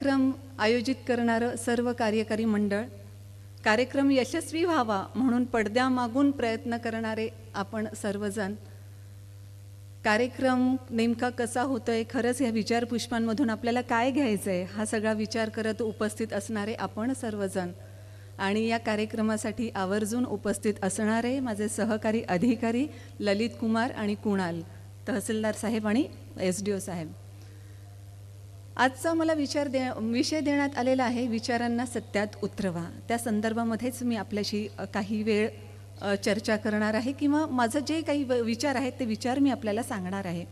कार्यक्रम आयोजित करणारं सर्व कार्यकारी मंडळ, कार्यक्रम यशस्वी व्हावा म्हणून पडद्यामागून प्रयत्न करणारे आपण सर्वजण, कार्यक्रम नेमका कसा होतोय, खरंच या विचारपुष्पांमधून आपल्याला काय घ्यायचं आहे हा सगळा विचार करत उपस्थित असणारे आपण सर्वजण आणि या कार्यक्रमासाठी आवर्जून उपस्थित असणारे माझे सहकारी अधिकारी ललित कुमार आणि कुणाल, तहसीलदार साहेब आणि SDO साहेब. आजचा मला विषय देण्यात आलेला आहे, विचारांना सत्यात उतरवा. त्या संदर्भामध्येच मी आपल्याशी काही वेळ चर्चा करणार आहे किंवा माझं जे काही विचार आहेत ते विचार मी आपल्याला सांगणार आहे.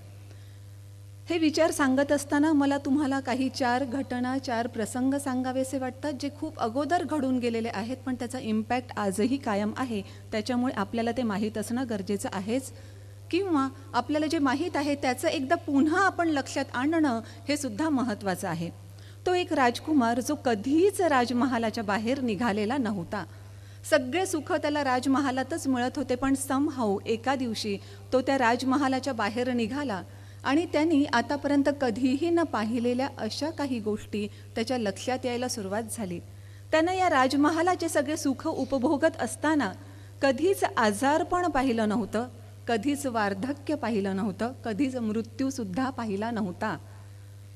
हे विचार सांगत असताना मला तुम्हाला काही 4 घटना 4 प्रसंग सांगावेसे वाटतात, जे खूप अगोदर घडून गेलेले आहेत पण त्याचा इम्पॅक्ट आजही कायम आहे. त्याच्यामुळे आपल्याला ते माहीत असणं गरजेचं आहेच, किंवा आपल्याला जे माहीत आहे त्याचं एकदा पुन्हा आपण लक्षात आणणं हे सुद्धा महत्त्वाचं आहे. तो एक राजकुमार जो कधीच राजमहालाच्या बाहेर निघालेला नव्हता. सगळे सुख त्याला राजमहालातच मिळत होते, पण समहाऊ एका दिवशी तो त्या राजमहालाच्या बाहेर निघाला आणि त्यांनी आतापर्यंत कधीही न पाहिलेल्या अशा काही गोष्टी त्याच्या लक्षात यायला सुरुवात झाली. त्यानं या राजमहालाचे सगळे सुख उपभोगत असताना कधीच आजारपण पाहिलं नव्हतं, कधीच वार्धक्य पाहिलं नव्हतं, कधीच मृत्यूसुद्धा पाहिला नव्हता.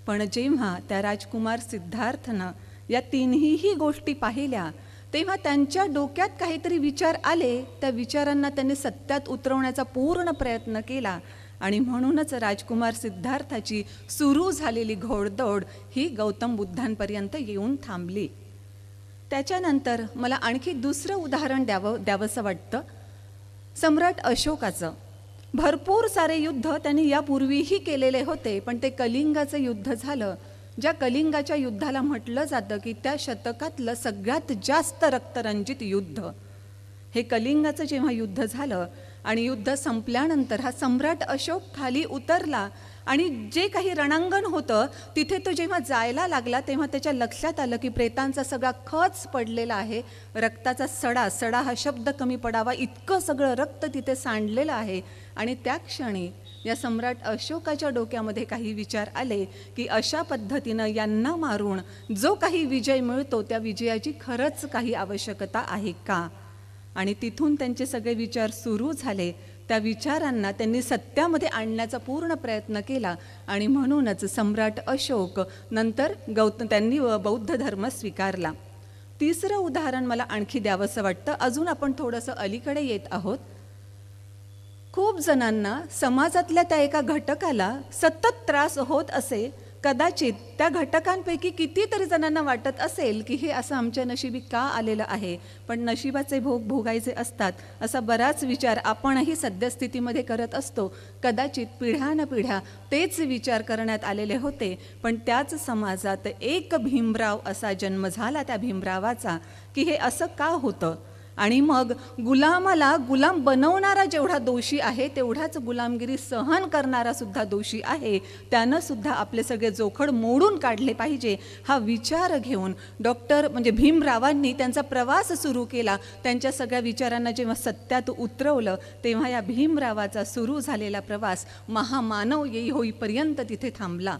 पण जेव्हा त्या राजकुमार सिद्धार्थनं या तिन्ही गोष्टी पाहिल्या तेव्हा त्यांच्या डोक्यात काहीतरी विचार आले. त्या विचारांना त्यांनी सत्यात उतरवण्याचा पूर्ण प्रयत्न केला आणि म्हणूनच राजकुमार सिद्धार्थाची सुरू झालेली घोडदौड ही गौतम बुद्धांपर्यंत येऊन थांबली. त्याच्यानंतर मला आणखी दुसरं उदाहरण द्यावंसं वाटतं. सम्राट अशोकाचं भरपूर सारे युद्ध त्यांनी यापूर्वीही केलेले होते, पण ते कलिंगाचं युद्ध झालं. ज्या कलिंगाच्या युद्धाला म्हटलं जातं की त्या शतकातलं सगळ्यात जास्त रक्तरंजित युद्ध, हे कलिंगाचं जेव्हा युद्ध झालं आणि युद्ध संपल्यानंतर हा सम्राट अशोक खाली उतरला आणि जे काही रणांगण होतं तिथे तो जेव्हा जायला लागला तेव्हा त्याच्या लक्षात आलं की प्रेतांचा सगळा खच पडलेला आहे, रक्ताचा सडा हा शब्द कमी पडावा इतकं सगळं रक्त तिथे सांडलेलं आहे. आणि त्या क्षणी या सम्राट अशोकाच्या डोक्यामध्ये काही विचार आले की अशा पद्धतीनं यांना मारून जो काही विजय मिळतो त्या विजयाची खरंच काही आवश्यकता आहे का. आणि तिथून त्यांचे सगळे विचार सुरू झाले. त्या विचारांना त्यांनी सत्यामध्ये आणण्याचा पूर्ण प्रयत्न केला आणि म्हणूनच सम्राट अशोक नंतर त्यांनी बौद्ध धर्म स्वीकारला. तिसरं उदाहरण मला आणखी द्यावंसं वाटतं. अजून आपण थोडंसं अलीकडे येत आहोत. खूप जणांना समाजातल्या त्या एका घटकाला सतत त्रास होत असे. कदाचित त्या घटकांपैकी कितीतरी जणांना वाटत असेल की हे असं आमच्या नशिबी का आलेलं आहे, पण नशिबाचे भोग भोगायचे असतात असा बराच विचार आपणही सद्यस्थितीमध्ये करत असतो. कदाचित पिढ्यानपिढ्या तेच विचार करण्यात आलेले होते, पण त्याच समाजात एक भीमराव असा जन्म झाला त्या भीमरावाचा की हे असं का होतं. आणि मग गुलामाला गुलाम बनवणारा जेवढा दोषी आहे तेवढाच गुलामगिरी सहन करणारा सुद्धा दोषी आहे. त्यानं सुद्धा आपले सगळे जोखड मोडून काढले पाहिजे हा विचार घेऊन म्हणजे भीमरावांनी त्यांचा प्रवास सुरू केला. त्यांच्या सगळ्या विचारांना जेव्हा सत्यात उतरवलं तेव्हा या भीमरावाचा सुरू झालेला प्रवास महामानव होईपर्यंत तिथे थांबला.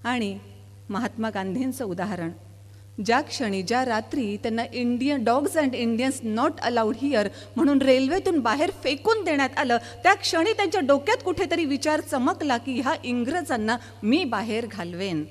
आणि महात्मा गांधींचं उदाहरण, ज्या रात्री त्यांना Indian dogs and Indians not allowed here म्हणून रेल्वेतून बाहेर फेकून देण्यात आलं, त्या क्षणी त्यांच्या डोक्यात कुठेतरी विचार चमकला की ह्या इंग्रजांना मी बाहेर घालवेन.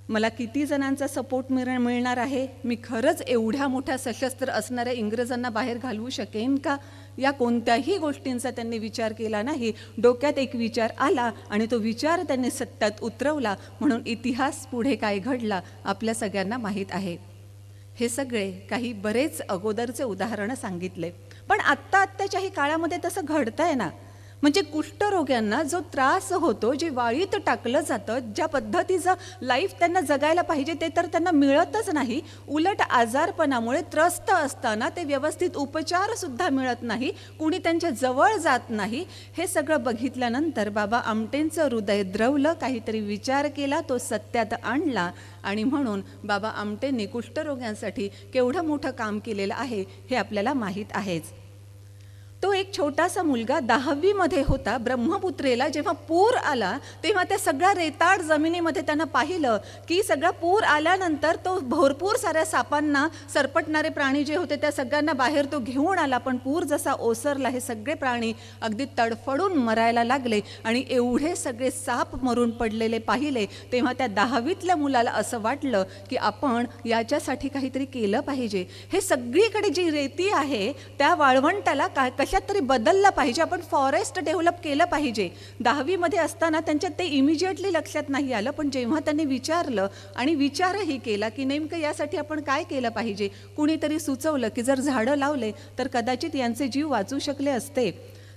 मला किती जणांचा सपोर्ट मिळणार आहे, मी खरंच एवढ्या मोठ्या सशस्त्र असणाऱ्या इंग्रजांना बाहेर घालवू शकेन का, या कोणत्याही गोष्टींचा त्यांनी विचार केला नाही. डोक्यात एक विचार आला आणि तो विचार त्यांनी सत्यात उतरवला. म्हणून इतिहास पुढे काय घडला आपल्या सगळ्यांना माहीत आहे. हे सगळे काही बरेच अगोदरचे उदाहरणं सांगितले, पण आत्ताच्याही काळामध्ये तसं घडतंय ना. म्हणजे कुष्ठरोग्यांना जो त्रास होतो, जे वाळीत टाकलं जातं, ज्या पद्धतीचं लाईफ त्यांना जगायला पाहिजे ते तर त्यांना मिळतच नाही. उलट आजारपणामुळे त्रस्त असताना ते व्यवस्थित उपचारसुद्धा मिळत नाही, कुणी त्यांच्या जवळ जात नाही. हे सगळं बघितल्यानंतर बाबा आमटेंचं हृदय द्रवलं, काहीतरी विचार केला, तो सत्यात आणला आणि म्हणून बाबा आमटेंनी कुष्ठरोग्यांसाठी केवढं मोठं काम केलेलं आहे हे आपल्याला माहीत आहेच. तो एक छोटासा मुलगा 10वी मध्ये होता. ब्रह्मपुत्रेला जेव्हा पूर आला तेव्हा त्या सगळ्या रेताड जमिनीमध्ये त्यानं पाहिलं की सगळा पूर आल्यानंतर तो भरपूर साऱ्या सापांना, सरपटणारे प्राणी जे होते त्या सगळ्यांना बाहेर तो घेऊन आला. पण पूर जसा ओसरला हे सगळे प्राणी अगदी तडफडून मरायला लागले आणि एवढे सगळे साप मरून पडलेले पाहिले. तेव्हा त्या 10वीतल्या मुलाला असं वाटलं की आपण याच्यासाठी काहीतरी केलं पाहिजे. हे सगळीकडे जी रेती आहे त्या वाळवंटाला कशात तरी बदलला पाहिजे, आपण फॉरेस्ट डेव्हलप केलं पाहिजे. 10वीमध्ये असताना त्यांच्यात ते इमिजिएटली लक्षात नाही आलं. पण जेव्हा त्यांनी विचारलं आणि विचारही केला की नेमकं यासाठी आपण काय केलं पाहिजे, कुणीतरी सुचवलं की जर झाडं लावले तर कदाचित यांचे जीव वाचू शकले असते.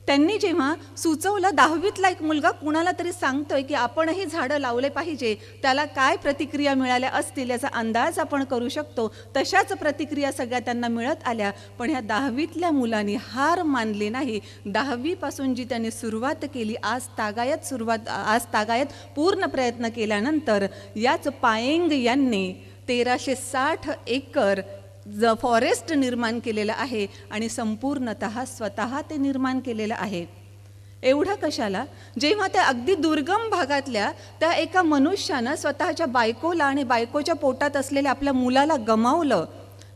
त्यांनी जेव्हा सुचवलं, 10वीतला एक मुलगा कुणाला तरी सांगतोय की आपणही झाडं लावले पाहिजे, त्याला काय प्रतिक्रिया मिळाल्या असतील याचा अंदाज आपण करू शकतो. तशाच प्रतिक्रिया सगळ्या त्यांना मिळत आल्या. पण ह्या 10वीतल्या मुलांनी हार मानली नाही. 10वीपासून जी त्यांनी सुरुवात केली, आज तागायत पूर्ण प्रयत्न केल्यानंतर याच पायेंग यांनी 1360 एकर फॉरेस्ट निर्माण केलेलं आहे आणि संपूर्णतः स्वतः ते निर्माण केलेलं आहे. एवढं कशाला, जेव्हा त्या अगदी दुर्गम भागातल्या त्या एका मनुष्यानं स्वतःच्या बायकोला आणि बायकोच्या पोटात असलेल्या आपल्या मुलाला गमावलं.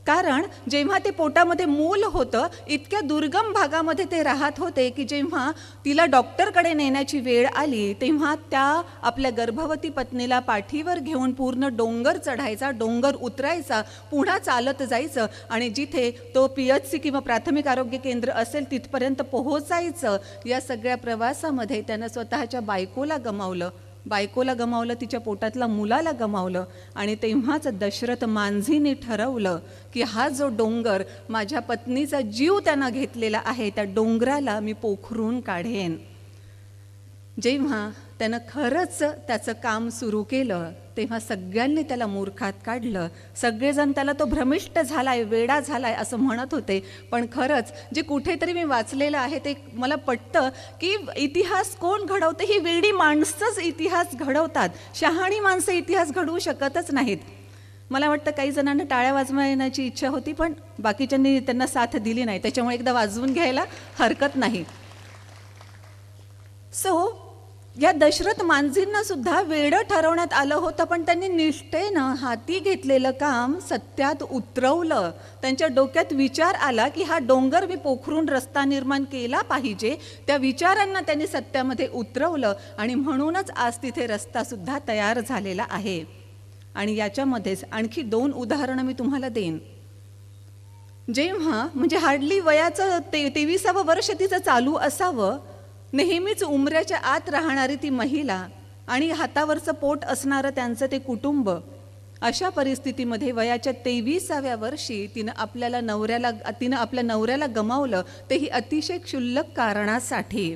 कारण जेव्हा ते पोटामध्ये मूल होतं, इतक्या दुर्गम भागामध्ये ते राहत होते की जेव्हा तिला डॉक्टरकडे नेण्याची वेळ आली तेव्हा त्या आपल्या गर्भवती पत्नीला पाठीवर घेऊन पूर्ण डोंगर चढायचा, डोंगर उतरायचा, पुन्हा चालत जायचं आणि जिथे तो PHC किंवा प्राथमिक आरोग्य केंद्र असेल तिथपर्यंत पोहोचायचं. या सगळ्या प्रवासामध्ये त्यानं स्वतःच्या बायकोला गमावलं, तिच्या पोटातला मुलाला गमावलं. आणि तेव्हाच दशरथ मांझीने ठरवलं की हा जो डोंगर, माझ्या पत्नीचा जीव त्यानं घेतलेला आहे, त्या डोंगराला मी पोखरून काढेन. जेव्हा त्यानं खरंच त्याचं काम सुरू केलं तेव्हा सगळ्यांनी त्याला मूर्खात काढलं. सगळेजण त्याला तो भ्रमिष्ट झालाय, वेडा झालाय असं म्हणत होते. पण खरंच जे कुठेतरी मी वाचलेलं आहे ते मला पटतं की इतिहास कोण घडवतं, ही वेडी माणसंच इतिहास घडवतात. शहाणी माणसं इतिहास घडवू शकतच नाहीत. मला वाटतं काही जणांना टाळ्या वाजवण्याची इच्छा होती पण बाकीच्यांनी त्यांना साथ दिली नाही, त्याच्यामुळे एकदा वाजवून घ्यायला हरकत नाही. या दशरथ मांझींना सुद्धा वेडं ठरवण्यात आलं होतं, पण त्यांनी निष्ठेनं हाती घेतलेलं काम सत्यात उतरवलं. त्यांच्या डोक्यात विचार आला की हा डोंगर मी पोखरून रस्ता निर्माण केला पाहिजे. त्या विचारांना त्यांनी सत्यामध्ये उतरवलं आणि म्हणूनच आज तिथे रस्ता सुद्धा तयार झालेला आहे. आणि याच्यामध्येच आणखी 2 उदाहरणं मी तुम्हाला देईन. जेव्हा म्हणजे हार्डली वयाचं 23वं वर्ष तिचं चालू असावं, नेहमीच उमऱ्याच्या आत राहणारी ती महिला आणि हातावरचं पोट असणारं त्यांचं ते कुटुंब, अशा परिस्थितीमध्ये वयाच्या 23व्या वर्षी तिनं आपल्या नवऱ्याला गमावलं, तेही अतिशय क्षुल्लक कारणासाठी.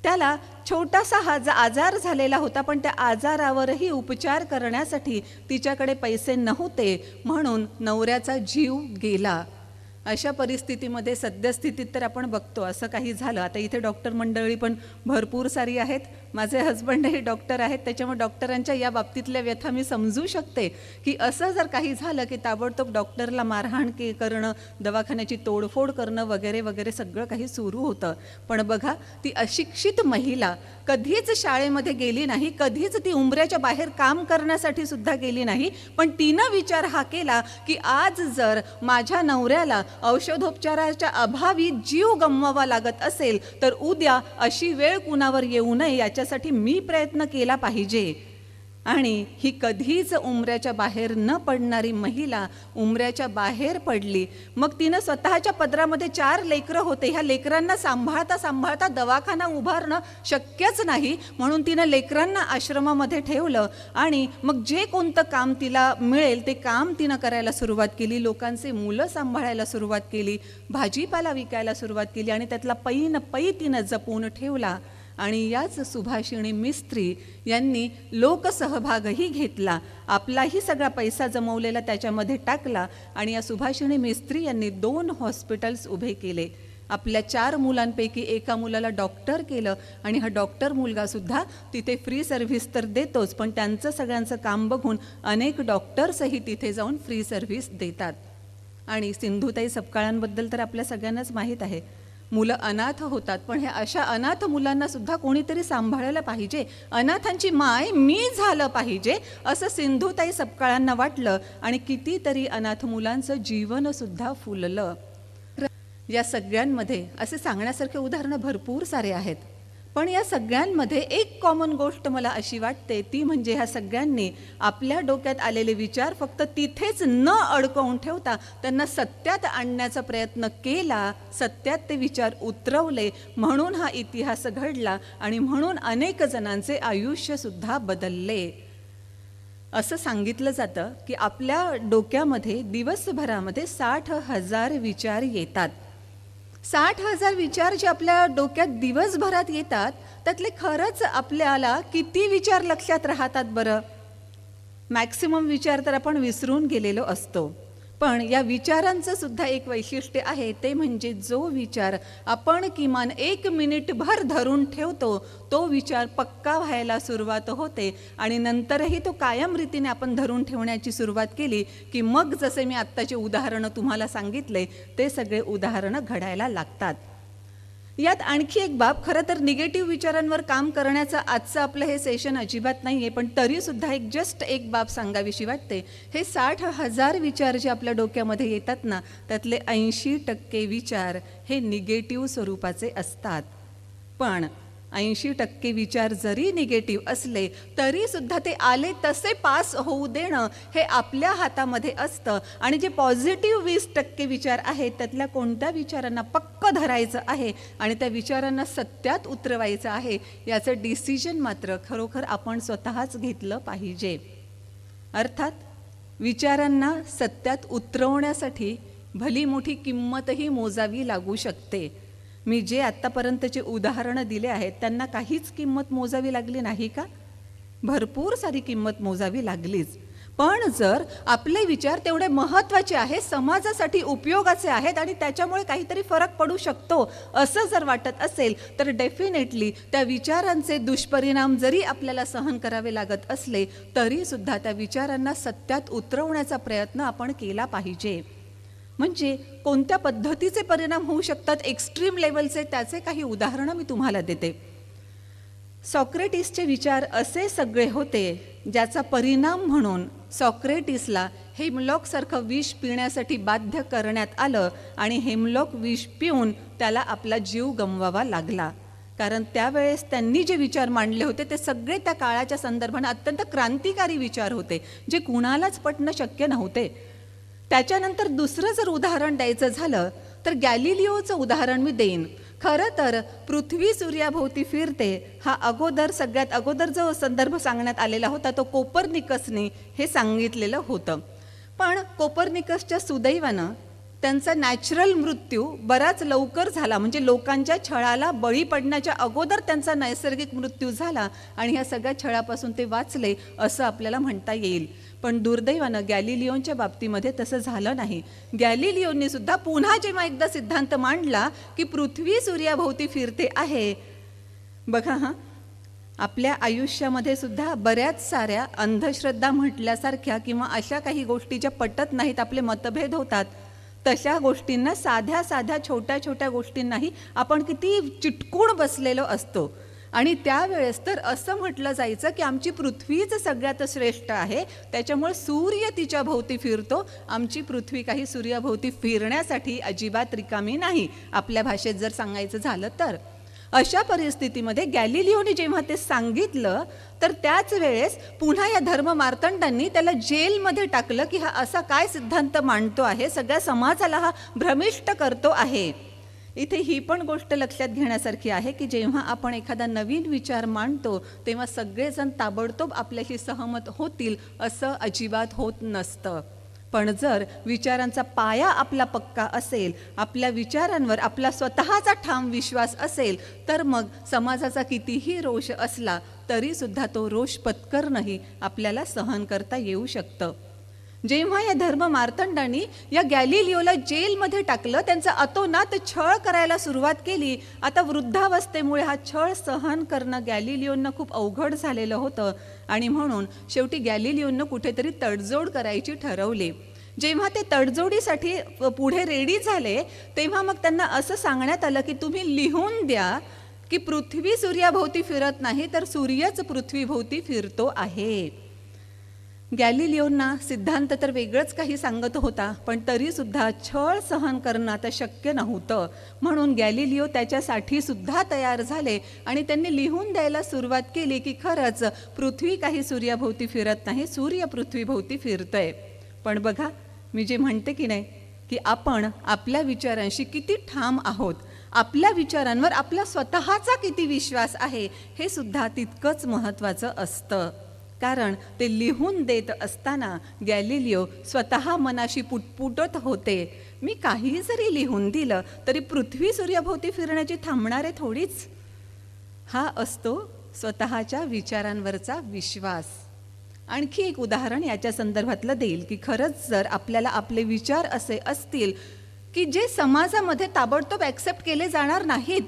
त्याला छोटासा आजार झालेला होता, पण त्या आजारावरही उपचार करण्यासाठी तिच्याकडे पैसे नव्हते, म्हणून नवऱ्याचा जीव गेला. अशा परिस्थितीमध्ये सद्यस्थितीत तर आपण बघतो असं काही झालं. आता इथे डॉक्टर मंडळी पण भरपूर सारी आहेत. माझे हजबंडही डॉक्टर आहेत, त्याच्यामुळे डॉक्टरांच्या या बाबतीतल्या व्यथा मी समजू शकते की असं जर काही झालं की ताबडतोब डॉक्टरला मारहाण करणं, दवाखान्याची तोडफोड करणं वगैरे वगैरे सगळं काही सुरू होतं. पण बघा, ती अशिक्षित महिला कधीच शाळेमध्ये गेली नाही, कधीच ती उंबऱ्याच्या बाहेर काम करण्यासाठी सुद्धा गेली नाही. पण तिनं विचार हा केला की आज जर माझ्या नवऱ्याला औषधोपचाराच्या अभावी जीव गमवावा लागत असेल तर उद्या अशी वेळ कुणावर येऊ नये याच्यासाठी मी प्रयत्न केला पाहिजे. आणि ही कधीच उंबऱ्याच्या बाहेर न पडणारी महिला उंबऱ्याच्या बाहेर पडली. मग तिनं स्वतःच्या पदरामध्ये 4 लेकरं होते. ह्या लेकरांना सांभाळता सांभाळता दवाखाना उभारणं शक्यच नाही, म्हणून तिनं लेकरांना आश्रमामध्ये ठेवलं आणि मग जे कोणतं काम तिला मिळेल ते काम तिनं करायला सुरुवात केली. लोकांचे मुलं सांभाळायला सुरुवात केली, भाजीपाला विकायला सुरुवात केली आणि त्यातला पै न पै तिनं जपून ठेवला. आणि याच सुभाषिणी मिस्त्री यांनी लोकसहभागही घेतला, आपलाही सगळा पैसा जमवलेला त्याच्यामध्ये टाकला आणि या सुभाषिणी मिस्त्री यांनी 2 हॉस्पिटल्स उभे केले. आपल्या 4 मुलांपैकी एका मुलाला डॉक्टर केलं आणि हा डॉक्टर मुलगा सुद्धा तिथे फ्री सर्व्हिस तर देतोच, पण त्यांचं सगळ्यांचं काम बघून अनेक डॉक्टर्सही तिथे जाऊन फ्री सर्व्हिस देतात. आणि सिंधुताई सपकाळांबद्दल तर आपल्या सगळ्यांनाच माहीत आहे. मुलं अनाथ होतात, पण हे अशा अनाथ मुलांना सुद्धा कोणीतरी सांभाळायला पाहिजे, अनाथांची माय मी झालं पाहिजे, असं सिंधुताई सपकाळांना वाटलं आणि कितीतरी अनाथ मुलांचं जीवनसुद्धा फुललं. या सगळ्यांमध्ये असे सांगण्यासारखे उदाहरणं भरपूर सारे आहेत, पण या सगळ्यांमध्ये एक कॉमन गोष्ट मला अशी वाटते, ती म्हणजे ह्या सगळ्यांनी आपल्या डोक्यात आलेले विचार फक्त तिथेच न अडकवून ठेवता त्यांना सत्यात आणण्याचा प्रयत्न केला, सत्यात ते विचार उतरवले, म्हणून हा इतिहास घडला आणि म्हणून अनेक जणांचे आयुष्यसुद्धा बदलले. असं सांगितलं जातं की आपल्या डोक्यामध्ये दिवसभरामध्ये 60,000 विचार येतात. 60,000 विचार जे आपल्या डोक्यात दिवसभरात येतात, त्यातले खरंच आपल्याला किती विचार लक्षात राहतात बरं? मॅक्सिमम विचार तर आपण विसरून गेलेलो असतो. पण या विचारांचं सुद्धा एक वैशिष्ट्य आहे, ते म्हणजे जो विचार आपण किमान 1 मिनिटभर धरून ठेवतो, तो विचार पक्का व्हायला सुरुवात होते आणि नंतरही तो कायम रीतीने आपण धरून ठेवण्याची सुरुवात केली की मग जसे मी आत्ताचे उदाहरणं तुम्हाला सांगितले ते सगळे उदाहरणं घडायला लागतात. यात आणखी एक बाब, खरं तर निगेटिव्ह विचारांवर काम करण्याचं आजचं आपलं हे सेशन अजिबात नाही आहे, पण तरीसुद्धा एक बाब सांगावीशी वाटते. हे 60,000 विचार जे आपल्या डोक्यामध्ये येतात ना, त्यातले 80% विचार हे निगेटिव्ह स्वरूपाचे असतात. पण 80% विचार जरी निगेटिव्ह असले तरीसुद्धा ते आले तसे पास होऊ देणं हे आपल्या हातामध्ये असतं आणि जे पॉझिटिव्ह 20% विचार आहेत त्यातल्या कोणत्या विचारांना पक्क धरायचं आहे आणि त्या विचारांना सत्यात उतरवायचं आहे याचं डिसिजन मात्र खरोखर आपण स्वतःच घेतलं पाहिजे. अर्थात विचारांना सत्यात उतरवण्यासाठी भली मोठी किंमतही मोजावी लागू शकते. मी जे आत्तापर्यंतचे उदाहरणं दिले आहेत त्यांना काहीच किंमत मोजावी लागली नाही का? भरपूर सारी किंमत मोजावी लागलीच. पण जर आपले विचार तेवढे महत्त्वाचे आहेत, समाजासाठी उपयोगाचे आहेत आणि त्याच्यामुळे काहीतरी फरक पडू शकतो असं जर वाटत असेल तर डेफिनेटली त्या विचारांचे दुष्परिणाम जरी आपल्याला सहन करावे लागत असले तरीसुद्धा त्या विचारांना सत्यात उतरवण्याचा प्रयत्न आपण केला पाहिजे. म्हणजे कोणत्या पद्धतीचे परिणाम होऊ शकतात एक्स्ट्रीम लेवलचे, त्याचे काही उदाहरणं मी तुम्हाला देते. सॉक्रेटिसचे विचार असे सगळे होते ज्याचा परिणाम म्हणून सॉक्रेटिसला हेमलॉकसारखं विष पिण्यासाठी बाध्य करण्यात आलं आणि हेमलॉक विष पिऊन त्याला आपला जीव गमवावा लागला. कारण त्यावेळेस त्यांनी जे विचार मांडले होते ते सगळे त्या काळाच्या संदर्भाने अत्यंत क्रांतिकारी विचार होते, जे कुणालाच पटणं शक्य नव्हते. त्याच्यानंतर दुसरं जर उदाहरण द्यायचं झालं तर गॅलिलिओचं उदाहरण मी देईन. खरं तर पृथ्वी सूर्याभोवती फिरते हा सगळ्यात अगोदर जो संदर्भ सांगण्यात आलेला होता तो कोपर्निकसने हे सांगितलेलं होतं. पण कोपर्निकसच्या सुदैवानं त्यांचा नॅचरल मृत्यू बराच लवकर झाला, म्हणजे लोकांच्या छळाला बळी पडण्याच्या अगोदर त्यांचा नैसर्गिक मृत्यू झाला आणि ह्या सगळ्या छळापासून ते वाचले असं आपल्याला म्हणता येईल. पण दुर्दैवानं गॅलिलिओच्या बाबतीमध्ये तसं झालं नाही. गॅलिलिओनी सुद्धा पुन्हा जेव्हा एकदा सिद्धांत मांडला की पृथ्वी सूर्याभोवती फिरते आहे, बघा आपल्या आयुष्यामध्ये सुद्धा बऱ्याच साऱ्या अंधश्रद्धा म्हटल्यासारख्या किंवा अशा काही गोष्टी ज्या पटत नाहीत, आपले मतभेद होतात, तशा गोष्टींना साध्या छोट्या गोष्टींनाही आपण किती चिटकून बसलेलो असतो. आणि त्यावेळेस तर असं म्हटलं जायचं की आमची पृथ्वीच सगळ्यात श्रेष्ठ आहे, त्याच्यामुळे सूर्य तिच्या भोवती फिरतो, आमची पृथ्वी काही सूर्याभोवती फिरण्यासाठी अजिबात रिकामी नाही, आपल्या भाषेत जर सांगायचं झालं तर. अशा परिस्थितीमध्ये गॅलिलिओने जेव्हा ते सांगितलं तर त्याच वेळेस पुन्हा या धर्ममार्तंडांनी त्याला जेलमध्ये टाकलं की हा असा काय सिद्धांत मांडतो आहे, सगळ्या समाजाला हा भ्रमिष्ट करतो आहे. इथे ही पण गोष्ट लक्षात घेण्यासारखी आहे की जेव्हा आपण एखादा नवीन विचार मांडतो तेव्हा सगळेजण ताबडतोब आपल्याशी सहमत होतील असं अजिबात होत नसतं. पण जर विचारांचा पाया आपला पक्का असेल, आपल्या विचारांवर आपला स्वतःचा ठाम विश्वास असेल, तर मग समाजाचा कितीही रोष असला तरीसुद्धा तो रोष पत्करणंही आपल्याला सहन करता येऊ शकतं. जेव्हा या धर्ममार्तंडांनी या गॅलिलिओला जेलमध्ये टाकलं, त्यांचा अतोनात छळ करायला सुरुवात केली. आता वृद्धावस्थेमुळे हा छळ सहन करणं गॅलिलिओंना खूप अवघड झालेलं होतं आणि म्हणून शेवटी गॅलिलिओंना कुठेतरी तडजोड करायची ठरवली. जेव्हा ते तडजोडीसाठी पुढे रेडी झाले, तेव्हा मग त्यांना असं सांगण्यात आलं की तुम्ही लिहून द्या की पृथ्वी सूर्याभोवती फिरत नाही, तर सूर्यच पृथ्वीभोवती फिरतो आहे. गॅलिलिओंना सिद्धांत तर वेगळंच काही सांगत होता, पण तरीसुद्धा छळ सहन करणं आता शक्य नव्हतं. म्हणून गॅलिलिओ त्याच्यासाठी सुद्धा तयार झाले आणि त्यांनी लिहून द्यायला सुरुवात केली की खरंच पृथ्वी काही सूर्याभोवती फिरत नाही, सूर्य पृथ्वीभोवती फिरतोय. पण बघा, मी जे म्हणते की नाही की आपण आपल्या विचारांशी किती ठाम आहोत, आपल्या विचारांवर आपला स्वतःचा किती विश्वास आहे, हे सुद्धा तितकंच महत्त्वाचं असतं. कारण ते लिहून देत असताना गॅलिलिओ स्वतः मनाशी पुटपुटत होते, मी काही जरी लिहून दिलं तरी पृथ्वी सूर्याभोवती फिरण्याची थांबणारे थोडीच. हा असतो स्वतःच्या विचारांवरचा विश्वास. आणखी एक उदाहरण याच्या संदर्भातलं देईल की खरंच जर आपल्याला आपले विचार असे असतील की जे समाजामध्ये ताबडतोब ॲक्सेप्ट केले जाणार नाहीत,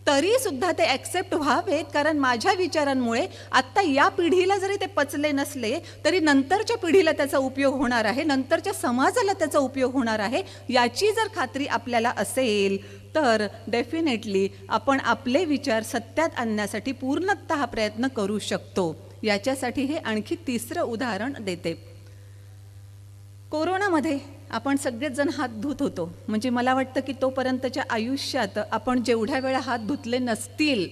तरी सुद्धा ते ॲक्सेप्ट व्हावेत, कारण माझ्या विचारांमुळे आत्ता या पिढीला जरी ते पचले नसले तरी नंतरच्या पिढीला त्याचा उपयोग होणार आहे, नंतरच्या समाजाला त्याचा उपयोग होणार आहे, याची जर खात्री आपल्याला असेल तर डेफिनेटली आपण आपले विचार सत्यात आणण्यासाठी पूर्णतः प्रयत्न करू शकतो. याच्यासाठी हे आणखी तिसरं उदाहरण देते. कोरोनामध्ये आपण सगळेच जण हात धुत होतो. म्हणजे मला वाटतं की तोपर्यंतच्या आयुष्यात आपण जेवढ्या वेळा हात धुतले नसतील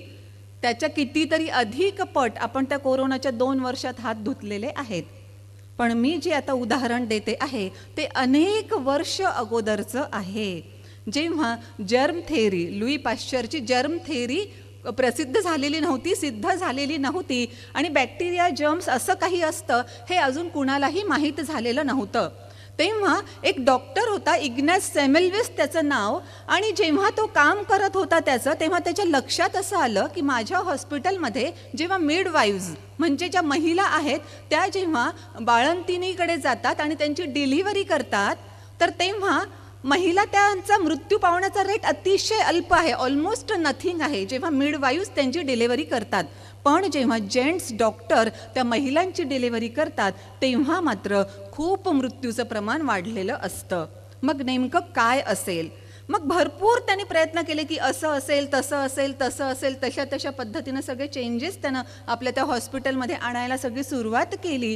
त्याच्या कितीतरी अधिक पट आपण त्या कोरोनाच्या 2 वर्षात हात धुतलेले आहेत. पण मी जे आता उदाहरण देते आहे ते अनेक वर्ष अगोदरचं आहे, जेव्हा जर्म थेअरी, लुई पाश्चरची जर्म थेअरी प्रसिद्ध झालेली नव्हती, सिद्ध झालेली नव्हती आणि बॅक्टेरिया, जर्म्स असं काही असतं हे अजून कुणालाही माहीत झालेलं नव्हतं. तेव्हा एक डॉक्टर होता, इग्नास सेमेल्विस त्याचं नाव, आणि जेव्हा तो काम करत होता तेव्हा त्याच्या लक्षात असं आलं की माझ्या हॉस्पिटलमध्ये जेव्हा मिडवाईव्ज म्हणजे ज्या महिला आहेत त्या जेव्हा बाळंतिणीकडे जातात आणि त्यांची डिलिव्हरी करतात, तर तेव्हा महिला त्यांचा मृत्यू पावण्याचा रेट अतिशय अल्प आहे, ऑलमोस्ट नथिंग आहे, जेव्हा मिडवाईव्ज त्यांची डिलिव्हरी करतात. पण जेव्हा जेंट्स डॉक्टर त्या महिलांची डिलिव्हरी करतात तेव्हा मात्र खूप मृत्यूचं प्रमाण वाढलेलं असतं. मग नेमकं काय असेल? मग भरपूर त्यांनी प्रयत्न केले की असं असेल, तसं असेल, तसं असेल, तशा पद्धतीनं सगळे चेंजेस त्यानं आपल्या त्या हॉस्पिटलमध्ये आणायला सगळी सुरुवात केली.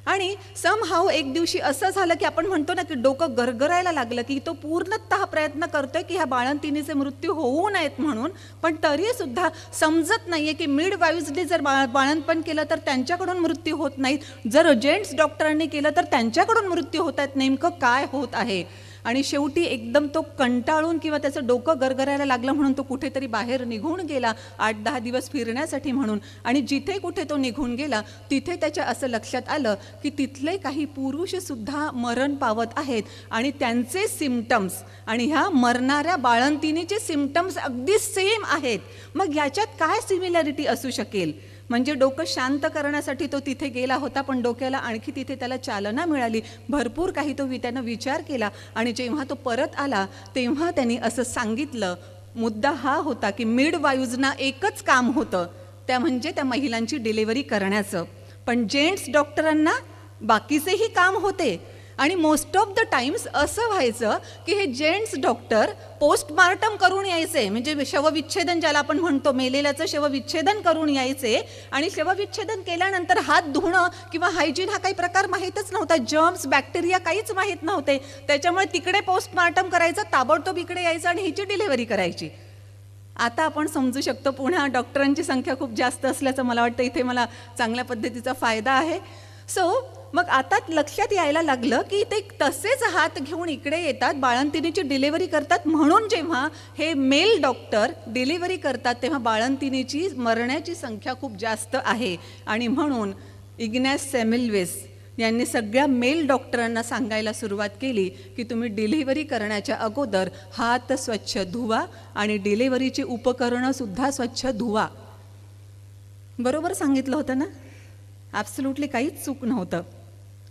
आणि समहाव एक दिवशी असं झालं की आपण म्हणतो ना की डोकं गरगरायला लागलं की तो पूर्णतः प्रयत्न करतोय की ह्या बाळंतिणीचे मृत्यू होऊ नयेत म्हणून, पण तरी सुद्धा समजत नाहीये की मिडवाईव्जने जर बाळंतपण केलं तर त्यांच्याकडून मृत्यू होत नाहीत, जर जेंट्स डॉक्टरांनी केलं तर त्यांच्याकडून मृत्यू होत आहेत, नेमकं काय होत आहे? आणि शेवटी एकदम तो कंटाळून किंवा त्याचं डोकं गरगरायला लागलं म्हणून तो कुठेतरी बाहेर निघून गेला 8-10 दिवस फिरण्यासाठी म्हणून. आणि जिथे कुठे तो निघून गेला तिथे त्याच्या असं लक्षात आलं की तिथले काही पुरुषसुद्धा मरण पावत आहेत आणि त्यांचे सिम्पटम्स आणि ह्या मरणाऱ्या बाळंतिणीचे सिम्पटम्स अगदी सेम आहेत. मग याच्यात काय सिमिलॅरिटी असू शकेल? म्हणजे डोकं शांत करण्यासाठी तो तिथे गेला होता, पण डोक्याला आणखी तिथे त्याला चालना मिळाली, भरपूर काही त्यानं विचार केला आणि जेव्हा तो परत आला तेव्हा त्यांनी असं सांगितलं, मुद्दा हा होता की मिडवाईव्जना एकच काम होतं, त्या म्हणजे त्या महिलांची डिलिव्हरी करण्याचं, पण जेंट्स डॉक्टरांना बाकीचेही काम होते. आणि मोस्ट ऑफ द टाइम्स असं व्हायचं की हे जेंट्स डॉक्टर पोस्टमार्टम करून यायचे, म्हणजे शवविच्छेदन ज्याला आपण म्हणतो, मेलेल्याचं शवविच्छेदन करून यायचे आणि शवविच्छेदन केल्यानंतर हात धुणं किंवा हायजीन हा काही प्रकार माहीतच नव्हता, जर्म्स, बॅक्टेरिया काहीच माहीत नव्हते, त्याच्यामुळे तिकडे पोस्टमार्टम करायचं, ताबडतोब इकडे यायचं आणि हिची डिलिव्हरी करायची. आता आपण समजू शकतो पुन्हा डॉक्टरांची संख्या खूप जास्त असल्याचं मला वाटतं इथे मला चांगल्या पद्धतीचा फायदा आहे. सो मग आता लक्षात यायला लागलं की ते तसेच हात घेऊन इकडे येतात, बाळंतिणीची डिलिव्हरी करतात, म्हणून जेव्हा हे मेल डॉक्टर डिलिव्हरी करतात तेव्हा बाळंतिणीची मरण्याची संख्या खूप जास्त आहे. आणि म्हणून इग्नास सेमेल्विस यांनी सगळ्या मेल डॉक्टरांना सांगायला सुरुवात केली की तुम्ही डिलिव्हरी करण्याच्या अगोदर हात स्वच्छ धुवा आणि डिलिव्हरीची उपकरणंसुद्धा स्वच्छ धुवा. बरोबर सांगितलं होतं ना? ॲब्सोल्युटली काहीच चूक नव्हतं.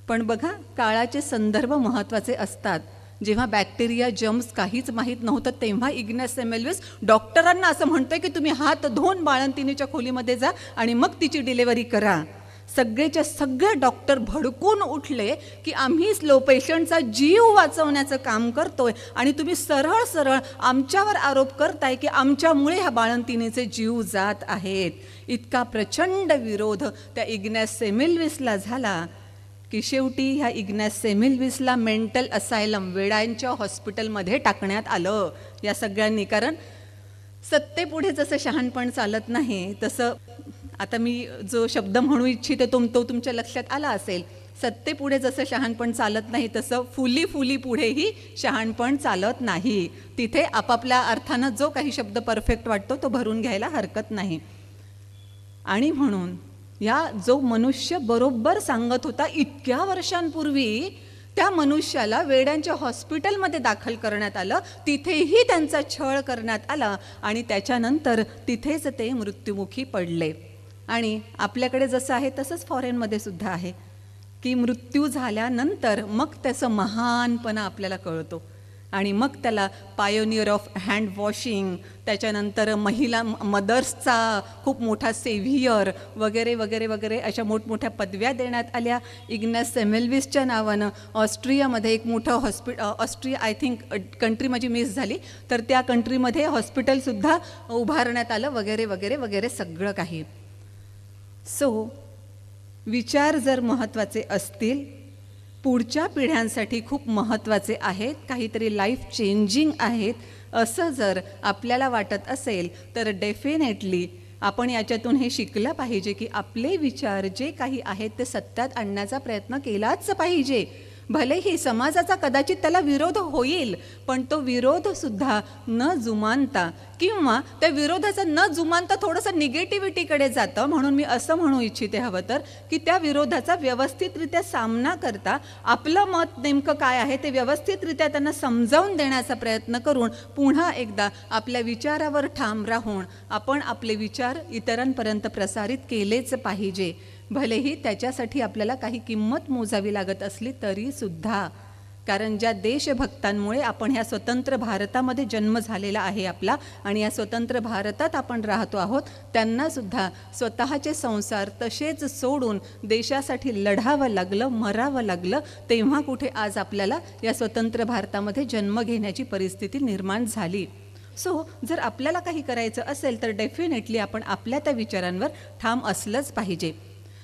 पण बघा, काळाचे संदर्भ महत्त्वाचे असतात. जेव्हा बॅक्टेरिया, जर्म्स काहीच माहीत नव्हतं तेव्हा इग्नास सेमेल्विस डॉक्टरांना असं म्हणतोय की तुम्ही हात धुवून बाळंतिणीच्या खोलीमध्ये जा आणि मग तिची डिलिव्हरी करा. सगळेच्या सगळे डॉक्टर भडकून उठले की आम्हीच पेशंटचा जीव वाचवण्याचं काम करतोय आणि तुम्ही सरळ सरळ आमच्यावर आरोप करताय की आमच्यामुळे ह्या बाळंतिणीचे जीव जात आहेत. इतका प्रचंड विरोध त्या इग्नॅस सेमिल्विसला झाला की शेवटी ह्या इग्नॅस सेमिल्विसला मेंटल असायलम, वेडांच्या हॉस्पिटलमध्ये टाकण्यात आलं या सगळ्यांनी. कारण सत्तेपुढे जसं शहाणपण चालत नाही तसं, आता मी जो शब्द म्हणू इच्छिते तो तुमच्या लक्षात आला असेल. सत्तेपुढे जसं शहाणपण चालत नाही तसं फुली पुढेही शहाणपण चालत नाही. तिथे आपापल्या अर्थानं जो काही शब्द परफेक्ट वाटतो तो भरून घ्यायला हरकत नाही. आणि म्हणून या जो मनुष्य बरोबर सांगत होता इतक्या वर्षांपूर्वी, त्या मनुष्याला वेड्यांच्या हॉस्पिटलमध्ये दाखल करण्यात आलं, तिथेही त्यांचा छळ करण्यात आला आणि त्याच्यानंतर तिथेच ते मृत्युमुखी पडले. आणि आपल्याकडे जसं आहे तसंच फॉरेनमध्ये सुद्धा आहे की मृत्यू झाल्यानंतर मग त्याचं महानपणा आपल्याला कळतो आणि मग त्याला पायोनियर ऑफ हँड वॉशिंग, त्याच्यानंतर महिला मदर्सचा खूप मोठा सेव्हियर वगैरे वगैरे वगैरे अशा मोठमोठ्या पदव्या देण्यात आल्या. इग्नॅस सेमिल्विसच्या नावानं ऑस्ट्रियामध्ये एक मोठं ऑस्ट्रिया आय थिंक कंट्री माझी मिस झाली, तर त्या कंट्रीमध्ये हॉस्पिटलसुद्धा उभारण्यात आलं वगैरे वगैरे वगैरे सगळं काही. सो विचार जर महत्त्वाचे असतील, पुढच्या पिढ्यांसाठी खूप महत्त्वाचे आहेत, काहीतरी लाईफ चेंजिंग आहेत, असं जर आपल्याला वाटत असेल तर डेफिनेटली आपण याच्यातून हे शिकलं पाहिजे की आपले विचार जे काही आहेत ते सत्यात आणण्याचा प्रयत्न केलाच पाहिजे. भलेही समाजाचा कदाचित त्याला विरोध होईल, पण तो विरोधसुद्धा न जुमानता किंवा त्या विरोधाचं न जुमानता थोडंसं निगेटिव्हिटीकडे जातं. म्हणून मी असं म्हणू इच्छिते हवं तर की त्या विरोधाचा व्यवस्थितरित्या सामना करता आपलं मत नेमकं काय आहे ते व्यवस्थितरित्या त्यांना समजावून देण्याचा प्रयत्न करून पुन्हा एकदा आपल्या विचारावर ठाम राहून आपण आपले विचार इतरांपर्यंत प्रसारित केलेच पाहिजे. भलेही त्याच्यासाठी आपल्याला काही किंमत मोजावी लागत असली तरीसुद्धा. कारण ज्या देशभक्तांमुळे आपण ह्या स्वतंत्र भारतामध्ये जन्म झालेला आहे आपला आणि या स्वतंत्र भारतात आपण राहतो आहोत, त्यांनासुद्धा स्वतःचे संसार तसेच सोडून देशासाठी लढावं लागलं, मरावं लागलं, तेव्हा कुठे आज आपल्याला या स्वतंत्र भारतामध्ये जन्म घेण्याची परिस्थिती निर्माण झाली. सो जर आपल्याला काही करायचं असेल तर डेफिनेटली आपण आपल्या त्या विचारांवर ठाम असलंच पाहिजे.